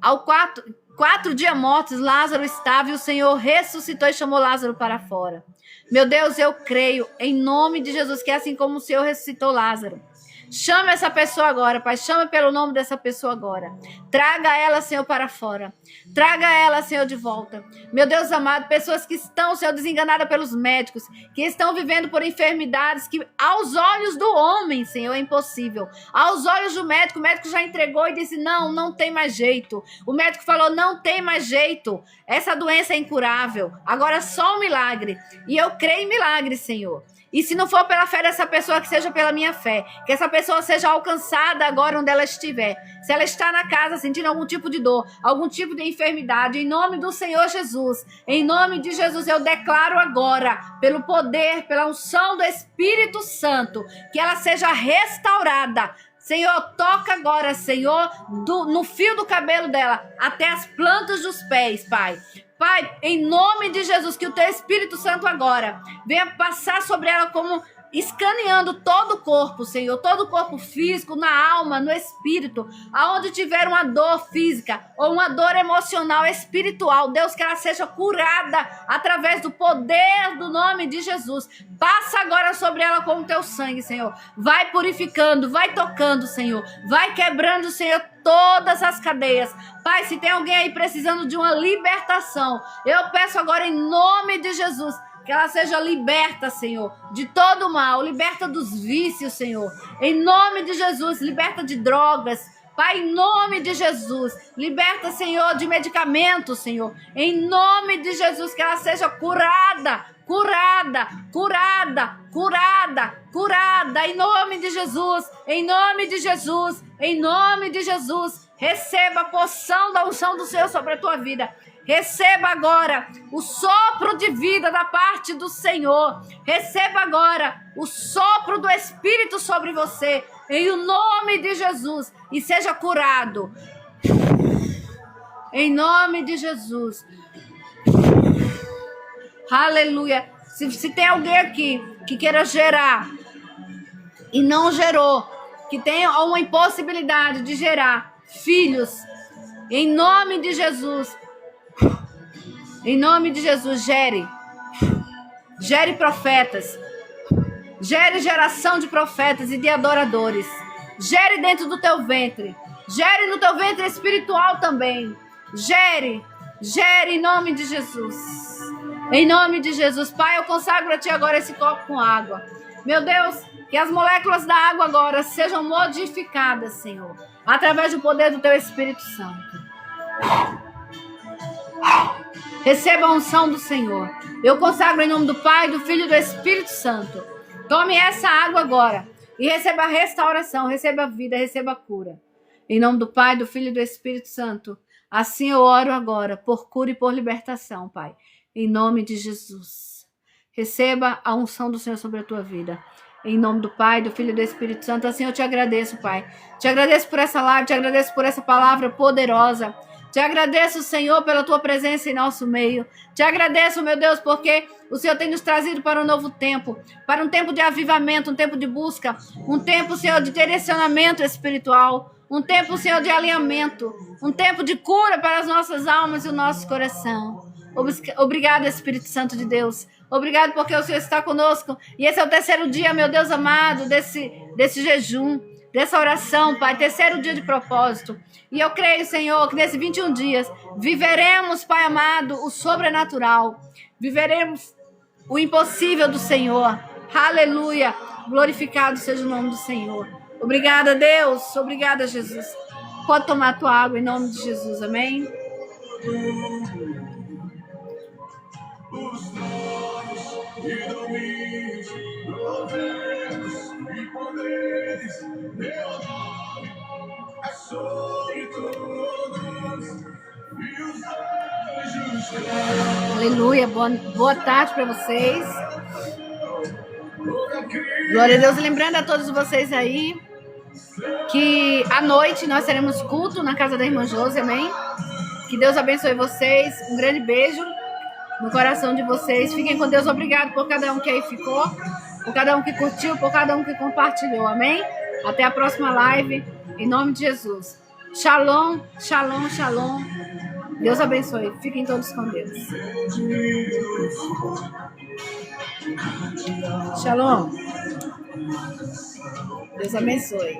ao 4 dias mortos, Lázaro estava e o Senhor ressuscitou e chamou Lázaro para fora. Meu Deus, eu creio em nome de Jesus que assim como o Senhor ressuscitou Lázaro, chama essa pessoa agora, Pai, chama pelo nome dessa pessoa agora. Traga ela, Senhor, para fora. Traga ela, Senhor, de volta. Meu Deus amado, pessoas que estão, Senhor, desenganadas pelos médicos, que estão vivendo por enfermidades que aos olhos do homem, Senhor, é impossível. Aos olhos do médico, o médico já entregou e disse, não tem mais jeito. O médico falou, não tem mais jeito. Essa doença é incurável. Agora só um milagre. E eu creio em milagre, Senhor. E se não for pela fé dessa pessoa, que seja pela minha fé. Que essa pessoa seja alcançada agora onde ela estiver. Se ela está na casa sentindo algum tipo de dor, algum tipo de enfermidade, em nome do Senhor Jesus, em nome de Jesus, eu declaro agora, pelo poder, pela unção do Espírito Santo, que ela seja restaurada Senhor, toca agora, Senhor, no fio do cabelo dela, até as plantas dos pés, Pai. Pai, em nome de Jesus, que o Teu Espírito Santo agora venha passar sobre ela como escaneando todo o corpo, Senhor, todo o corpo físico, na alma, no espírito, aonde tiver uma dor física ou uma dor emocional, espiritual, Deus, que ela seja curada através do poder do nome de Jesus. Passa agora sobre ela com o Teu sangue, Senhor. Vai purificando, vai tocando, Senhor. Vai quebrando, Senhor, todas as cadeias. Pai, se tem alguém aí precisando de uma libertação, eu peço agora em nome de Jesus, que ela seja liberta, Senhor, de todo o mal, liberta dos vícios, Senhor. Em nome de Jesus, liberta de drogas. Pai, em nome de Jesus, liberta, Senhor, de medicamentos, Senhor. Em nome de Jesus, que ela seja curada, curada, curada, curada, curada. Em nome de Jesus, em nome de Jesus, em nome de Jesus. Receba a porção da unção do Senhor sobre a tua vida. Receba agora o sopro de vida da parte do Senhor. Receba agora o sopro do Espírito sobre você, em o nome de Jesus, e seja curado. Em nome de Jesus. Aleluia. Se tem alguém aqui que queira gerar e não gerou, que tenha uma impossibilidade de gerar filhos, em nome de Jesus, em nome de Jesus, gere profetas, gere geração de profetas e de adoradores, gere dentro do teu ventre, gere no teu ventre espiritual também, gere em nome de Jesus, em nome de Jesus. Pai, eu consagro a Ti agora esse copo com água, meu Deus, que as moléculas da água agora sejam modificadas, Senhor, através do poder do Teu Espírito Santo. Receba a unção do Senhor. Eu consagro em nome do Pai, do Filho e do Espírito Santo. Tome essa água agora e receba a restauração, receba a vida, receba a cura. Em nome do Pai, do Filho e do Espírito Santo. Assim eu oro agora por cura e por libertação, Pai. Em nome de Jesus. Receba a unção do Senhor sobre a tua vida. Em nome do Pai, do Filho e do Espírito Santo. Assim eu te agradeço, Pai. Te agradeço por essa live, te agradeço por essa palavra poderosa. Te agradeço, Senhor, pela Tua presença em nosso meio. Te agradeço, meu Deus, porque o Senhor tem nos trazido para um novo tempo, para um tempo de avivamento, um tempo de busca, um tempo, Senhor, de direcionamento espiritual, um tempo, Senhor, de alinhamento, um tempo de cura para as nossas almas e o nosso coração. Obrigado, Espírito Santo de Deus. Obrigado porque o Senhor está conosco. E esse é o terceiro dia, meu Deus amado, desse jejum, dessa oração, Pai. Terceiro dia de propósito. E eu creio, Senhor, que nesses 21 dias viveremos, Pai amado, o sobrenatural. Viveremos o impossível do Senhor. Aleluia. Glorificado seja o nome do Senhor. Obrigada, Deus. Obrigada, Jesus. Pode tomar a tua água em nome de Jesus. Amém. Os tronos e domínios, governos e poderes, meu nome é sobre todos, e os anjos. Aleluia, boa tarde para vocês. Glória a Deus. Lembrando a todos vocês aí que à noite nós teremos culto na casa da irmã Josi, amém? Que Deus abençoe vocês. Um grande beijo no coração de vocês. Fiquem com Deus. Obrigado por cada um que aí ficou, por cada um que curtiu, por cada um que compartilhou. Amém? Até a próxima live. Em nome de Jesus. Shalom, shalom, shalom. Deus abençoe. Fiquem todos com Deus. Shalom. Deus abençoe.